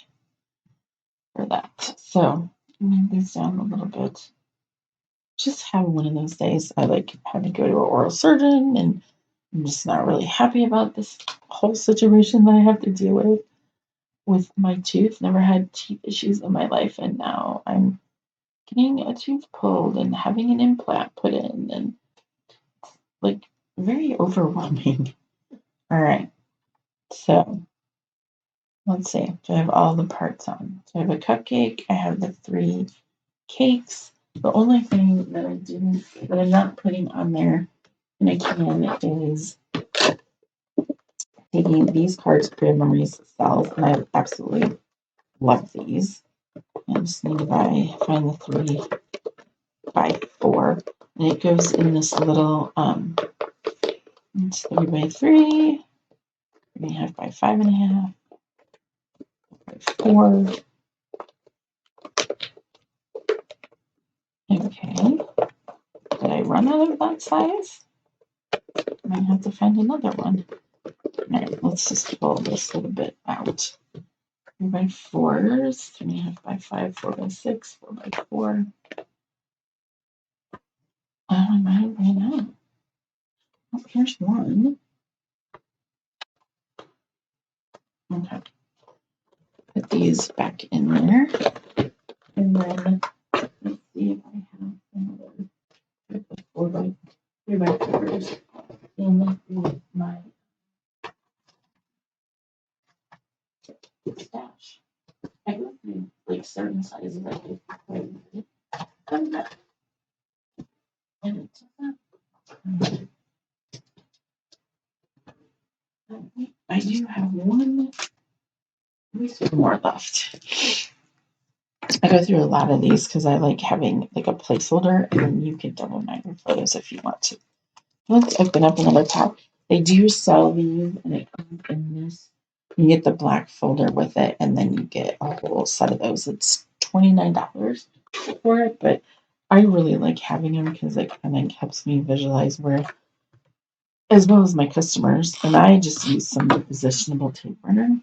for that. So move these down a little bit. Just have one of those days. I had to go to an oral surgeon, and I'm just not really happy about this whole situation that I have to deal with my tooth. Never had teeth issues in my life, and now I'm getting a tooth pulled and having an implant put in, and very overwhelming. All right, so let's see. Do I have all the parts on? So I have a cupcake. I have the 3 cakes. The only thing that I'm not putting on there in a can is taking these cards, Creative Memories cells, and I absolutely love these. I just need to find the 3x4, and it goes in this little it's 3x3, 3.5 by 5.5, by 4. Okay, did I run out of that size? I might have to find another one. All right, let's just pull this little bit out. 3x4s, 3.5 by 5, 4x6, 4x4. I might have ran out. Oh, here's one. Okay. Put these back in there. And then let's see if I have another 3x4s in my stash. I go through certain sizes I get come back. And I do have one more left. I go through a lot of these because I like having a placeholder, and then you can double knight your photos if you want to. Let's open up another pack. They do sell these, and it comes in this. You get the black folder with it, and then you get a whole set of those. It's $29 for it, but I really like having them because it kind of helps me visualize where, as well as my customers. And I just use some repositionable tape runner.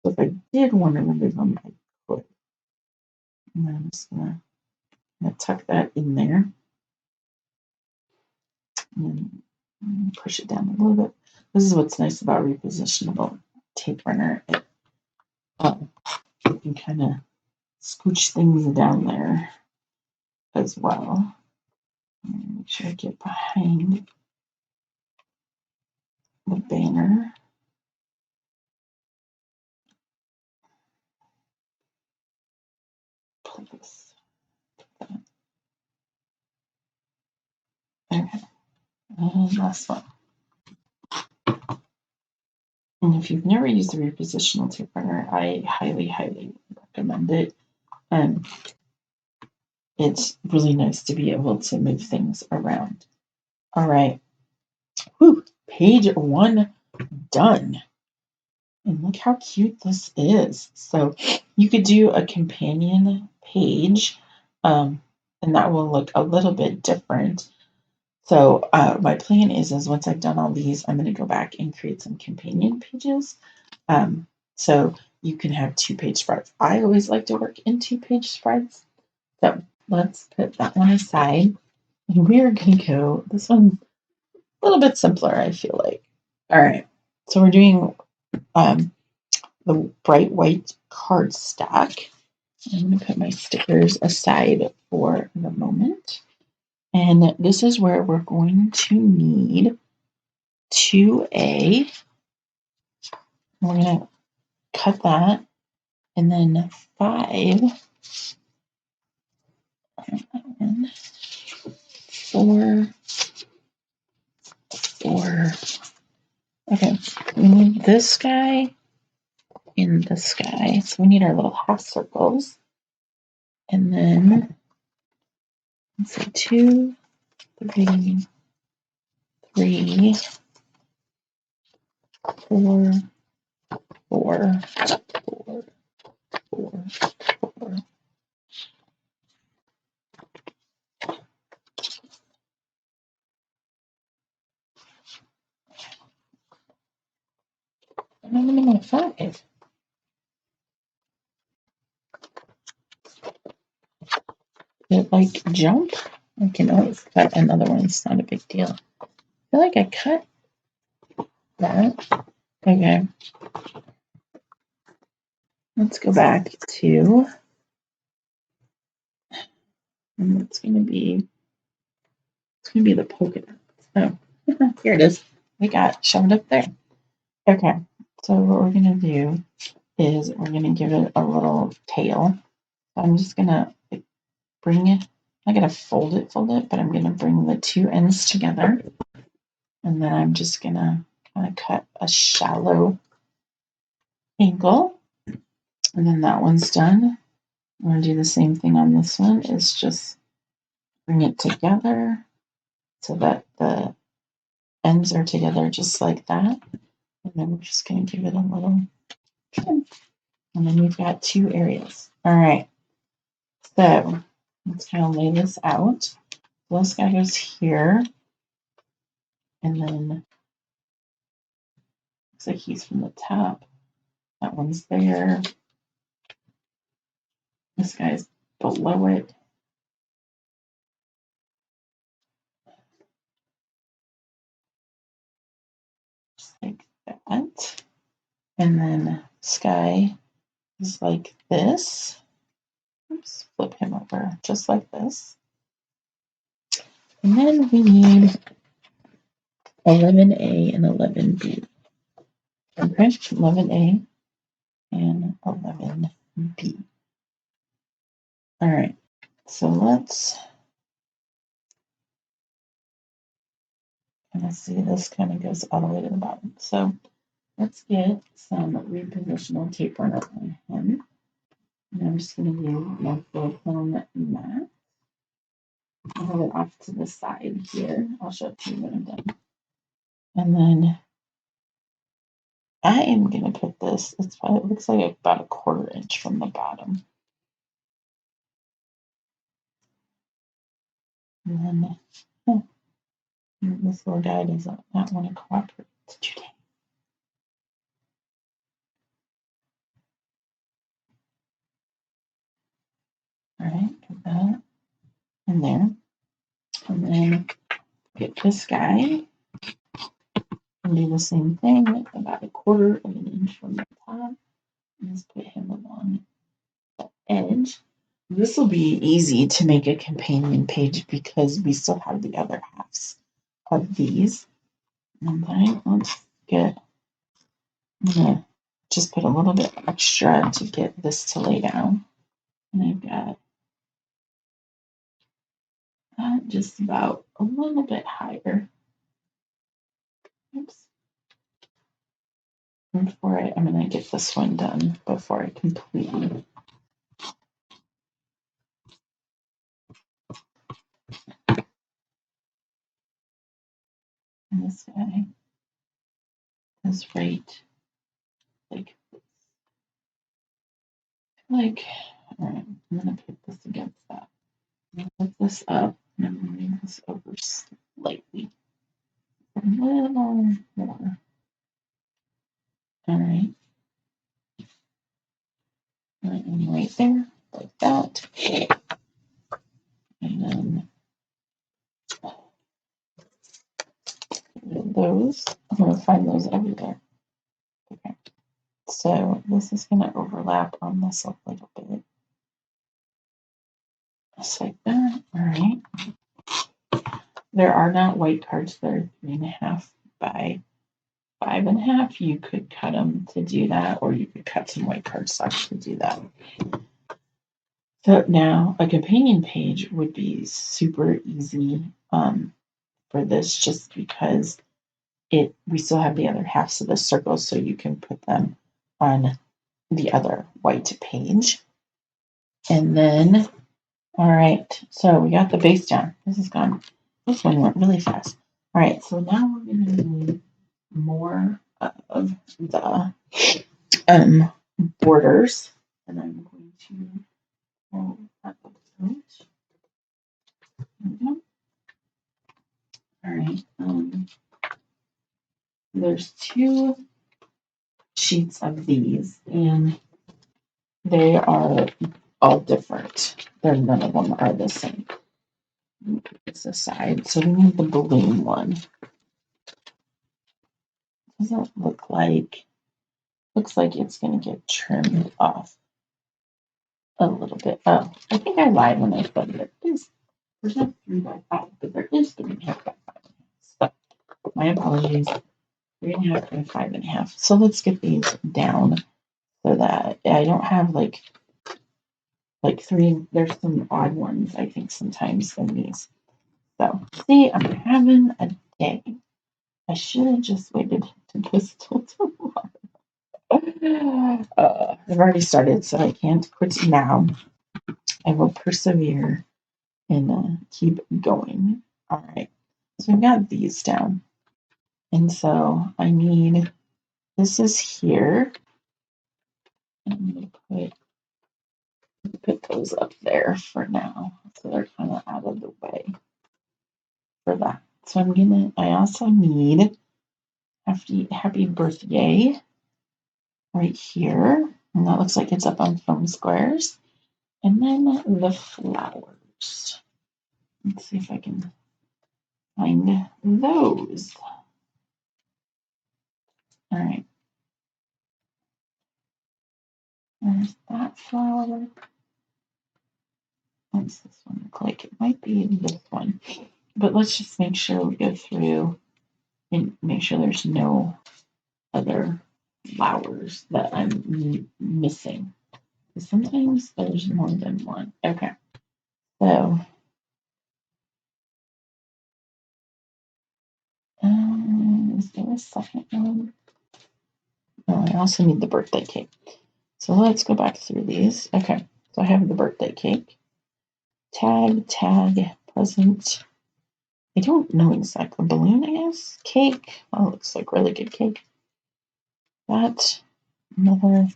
So if I did want to remove them, I could. And I'm just gonna tuck that in there and push it down a little bit. This is what's nice about repositionable tape runner. You can kind of scooch things down there as well. Make sure I get behind the banner. Pull this. Okay. And last one. And if you've never used the repositional tape runner, I highly, highly recommend it. It's really nice to be able to move things around. All right. Whew. Page 1 done. And look how cute this is. So you could do a companion page, and that will look a little bit different. So my plan is once I've done all these, I'm going to go back and create some companion pages. So you can have 2-page spreads. I always like to work in 2-page spreads. So let's put that one aside. And we are going to go, this one's a little bit simpler, I feel like. All right. So we're doing the bright white cardstock. I'm going to put my stickers aside for the moment. And this is where we're going to need 2A. We're going to cut that. And then 5 and 4, 4. Okay, we need this guy and this guy. So we need our little half circles. And then let's say 2, 3, 3, 4, 4, 4, 4, 4. Number 5. Did it like jump? I can always cut another one. It's not a big deal. I feel like I cut that. Okay. Let's go back to, and it's gonna be the polka dot. Oh, here it is. We got it shoved up there. Okay. So what we're gonna do is we're gonna give it a little tail. I'm just gonna bring it. I'm not gonna fold it, but I'm gonna bring the two ends together, and then I'm just gonna kind of cut a shallow angle, and then that one's done. I'm gonna do the same thing on this one. Is just bring it together so that the ends are together just like that, and then we're just gonna give it a little trim, and then we've got 2 areas. All right. So let's kind of lay this out. This guy goes here, and then looks like he's from the top. That one's there. This guy's below it. Just like that. And then Sky is like this. Oops, flip him over just like this. And then we need 11A and 11B. Okay, 11A and 11B. All right, so let's kind of see, this kind of goes all the way to the bottom. So let's get some repositional tape on him. And I'm just going to do my silicone mat. I'll have it off to the side here. I'll show it to you when I'm done. And then I am going to put this, it looks like about 1/4 inch from the bottom. And then this little guy does not want to cooperate today. All right, put that in there. And then get this guy and do the same thing, about 1/4 of an inch from the top. And just put him along the edge. This will be easy to make a companion page because we still have the other halves of these. And then let's get, I'm gonna just put a little bit extra to get this to lay down. And I've got that just about a little bit higher. Oops. Before I'm gonna get this one done before I completely. And this guy is right like this. All right, I'm gonna put this against that. I'm gonna put this up and I'm gonna move this over slightly. A little more. All right. And right there, like that. And then those, I'm gonna find those everywhere. Okay. So this is gonna overlap on this a little bit. Just like that. All right. There are not white cards. They're 3.5 by 5.5. You could cut them to do that, or you could cut some white cardstock to do that. So now a companion page would be super easy for this, just because we still have the other halves of the circle, so you can put them on the other white page. And then, all right, so we got the base down. This is gone. This one went really fast. All right, so now we're going to need more of the borders, and I'm going to pull that out. All right, there's 2 sheets of these, and they are all different. None of them are the same. Put this aside. So we need the balloon one. Does it look like? Looks like it's going to get trimmed off a little bit. Oh, I think I lied when I said that there's not 3x5, but there is 3.5 by 5. So my apologies. 3.5 by 5.5. So let's get these down so that I don't have like three. There's some odd ones I think sometimes in these. So see, I'm having a day. I should have just waited to this till tomorrow. I've already started, so I can't quit now. I will persevere and keep going. All right. So we've got these down. And so I need, this is here. I'm going to put those up there for now. So they're kind of out of the way for that. So I also need happy birthday right here. And that looks like it's up on foam squares. And then the flowers. Let's see if I can find those. All right. There's that flower. What's this one look like? It might be this one. But let's just make sure we go through and make sure there's no other flowers that I'm missing. Sometimes there's more than one. Okay. So, is there a second one? Oh, I also need the birthday cake. So let's go back through these. Okay. So I have the birthday cake. Tag, present. I don't know exactly. Balloon, I guess. Cake. Oh, looks like really good cake. That. Another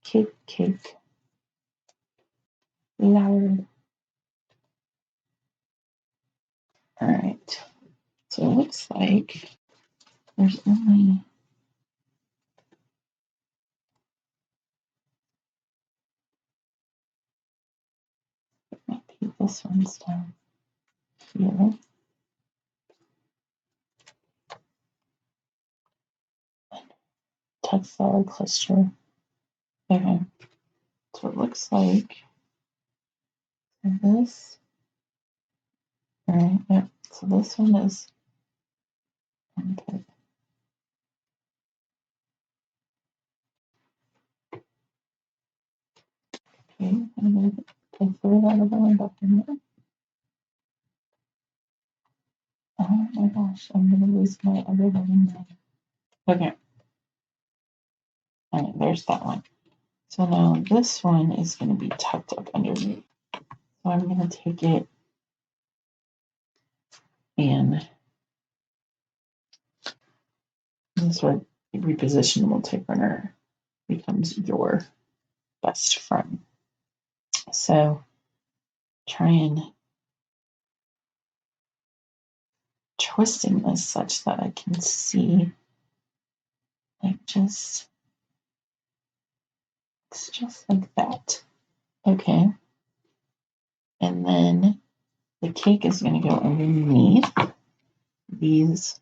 cake. Flower. All right. So it looks like there's only. It might be this one's down here. Textile cluster. Okay. So it looks like this. All right. Yep. So this one is. Okay. I'm going to transfer that other one back in there. Oh my gosh, I'm going to lose my other one in there. Okay. All right, there's that one. So now this one is going to be tucked up underneath. So I'm going to take it and this is where repositionable tape runner becomes your best friend. So try and twisting this such that I can see like just it's just like that. Okay. And then the cake is going to go underneath these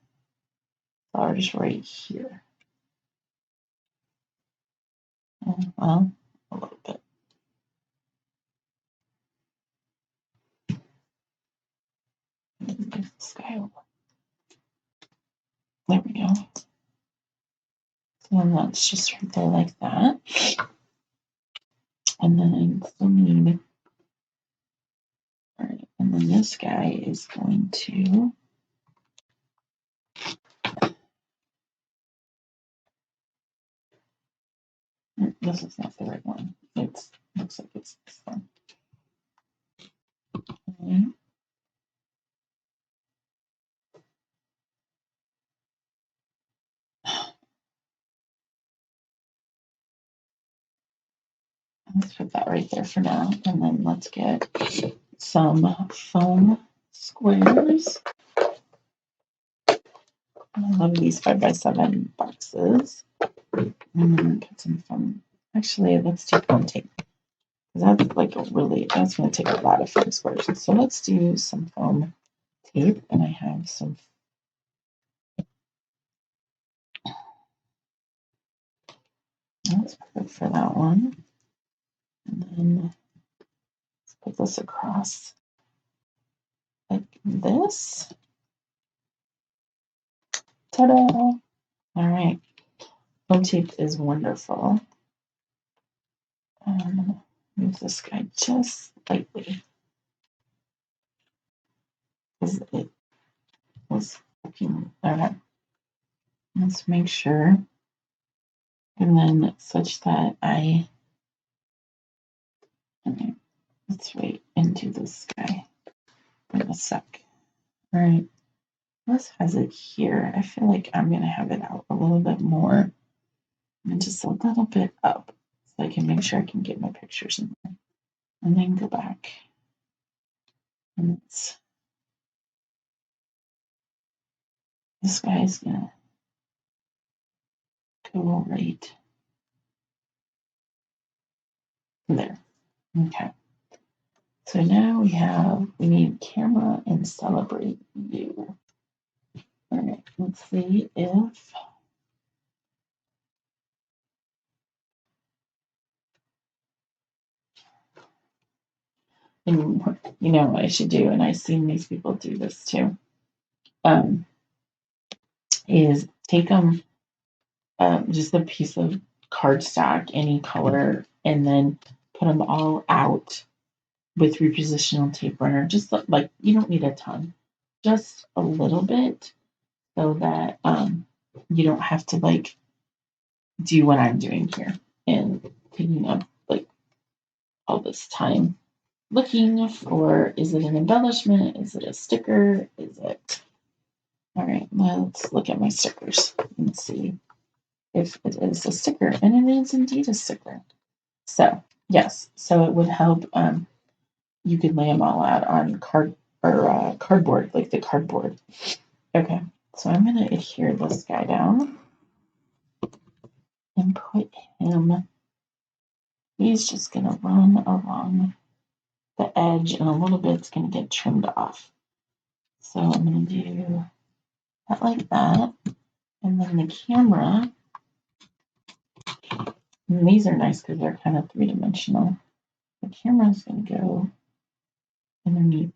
flowers right here. Well, a little bit. This guy over. There we go. So then that's just right there like that. And then I still need, all right, and then this guy is going to, this is not the right one. It looks like it's this one. Okay. Let's put that right there for now. And then let's get some foam squares. I love these 5x7 boxes. And I'm going to put some foam. Actually, let's do foam tape. That's like that's going to take a lot of foam squares. So let's do some foam tape. And I have some. That's perfect for that one. And then let's put this across like this. Ta-da! All right. Foam tape is wonderful. Move this guy just lightly because it was looking. Okay. Let's make sure. And then such that let's wait and do this guy in a sec. All right. This has it here. I feel like I'm going to have it out a little bit more and just a little bit up so I can make sure I can get my pictures in there. And then go back. And this guy's going to go right there. Okay. So now we need camera and celebrate you. All right, let's see if and you know what I should do, and I've seen these people do this too, is take them just a piece of cardstock, any color, and then put them all out with repositionable tape runner. Just like you don't need a ton, just a little bit, so that you don't have to like do what I'm doing here and taking up like all this time looking for, is it an embellishment? Is it a sticker? Is it? All right, let's look at my stickers and see if it is a sticker. And it is indeed a sticker. So, yes, so it would help. You could lay them all out on cardboard, like the cardboard. Okay, so I'm going to adhere this guy down and put him, he's just going to run along the edge and a little bit's going to get trimmed off. So I'm going to do that like that. And then the camera, and these are nice because they're kind of three-dimensional. The camera is going to go underneath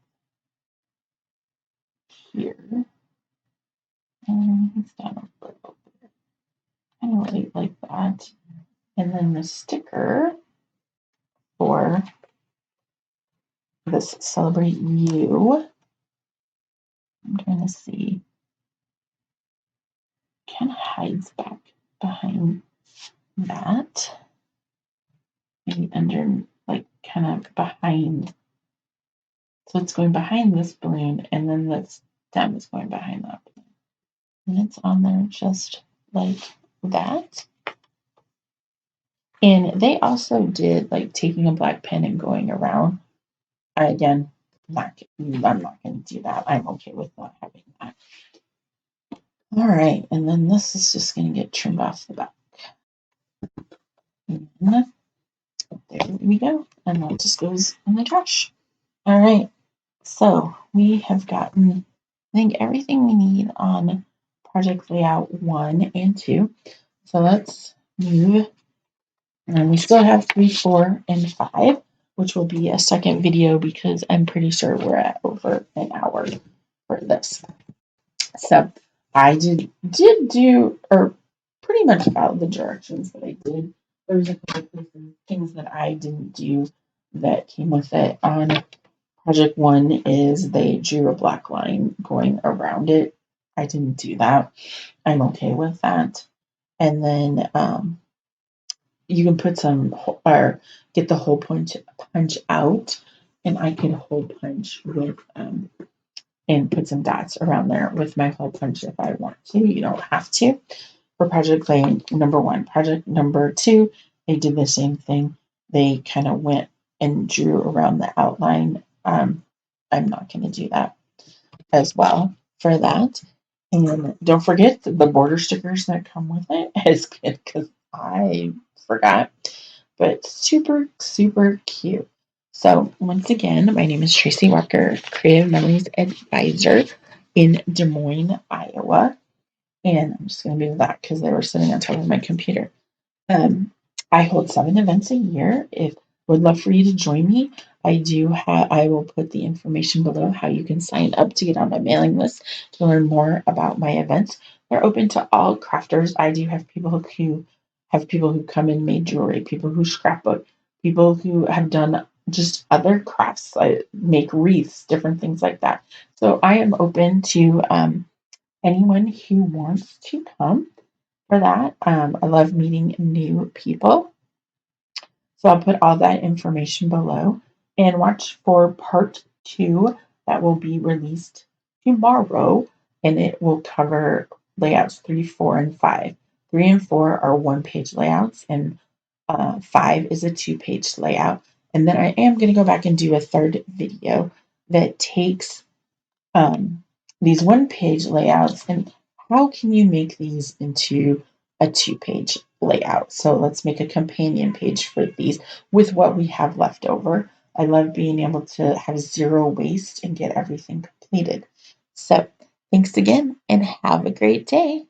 here. And it's down a little bit. Kind of like that. And then the sticker for this Celebrate You, I'm trying to see, kind of hides back behind that. Maybe under, like kind of behind. So it's going behind this balloon, and then the stem is going behind that balloon. And it's on there just like that. And they also did like taking a black pen and going around. Again, I'm not going to do that. I'm okay with not having that. All right, and then this is just going to get trimmed off the back. And there we go. And that just goes in the trash. All right, so we have gotten, I think, everything we need on project layout 1 and 2. So let's move. And we still have 3, 4, and 5, which will be a second video because I'm pretty sure we're at over an hour for this. So I did do, or pretty much follow the directions that I did. There was a couple of things that I didn't do that came with it. On project 1 is they drew a black line going around it. I didn't do that. I'm okay with that. And then you can put some or get the hole punch out, and I can hole punch with and put some dots around there with my hole punch if I want to. You don't have to. For project play number 1, project number 2, they did the same thing. They kind of went and drew around the outline. I'm not going to do that as well for that. And don't forget the border stickers that come with it is good because I forgot, but super, super cute. So once again, my name is Tracy Walker, Creative Memories Advisor in Des Moines, Iowa. And I'm just going to move that because they were sitting on top of my computer. Um, I hold 7 events a year. If would love for you to join me, I will put the information below how you can sign up to get on my mailing list to learn more about my events. They're open to all crafters. I do have people who come and made jewelry, people who scrapbook, people who have done just other crafts, like make wreaths, different things like that. So I am open to anyone who wants to come for that. I love meeting new people. So I'll put all that information below and watch for part 2 that will be released tomorrow. And it will cover layouts 3, 4, and 5. 3 and 4 are 1-page layouts, and 5 is a 2-page layout. And then I am going to go back and do a third video that takes these 1-page layouts and how can you make these into a 2-page layout. So let's make a companion page for these with what we have left over. I love being able to have zero waste and get everything completed. So thanks again and have a great day.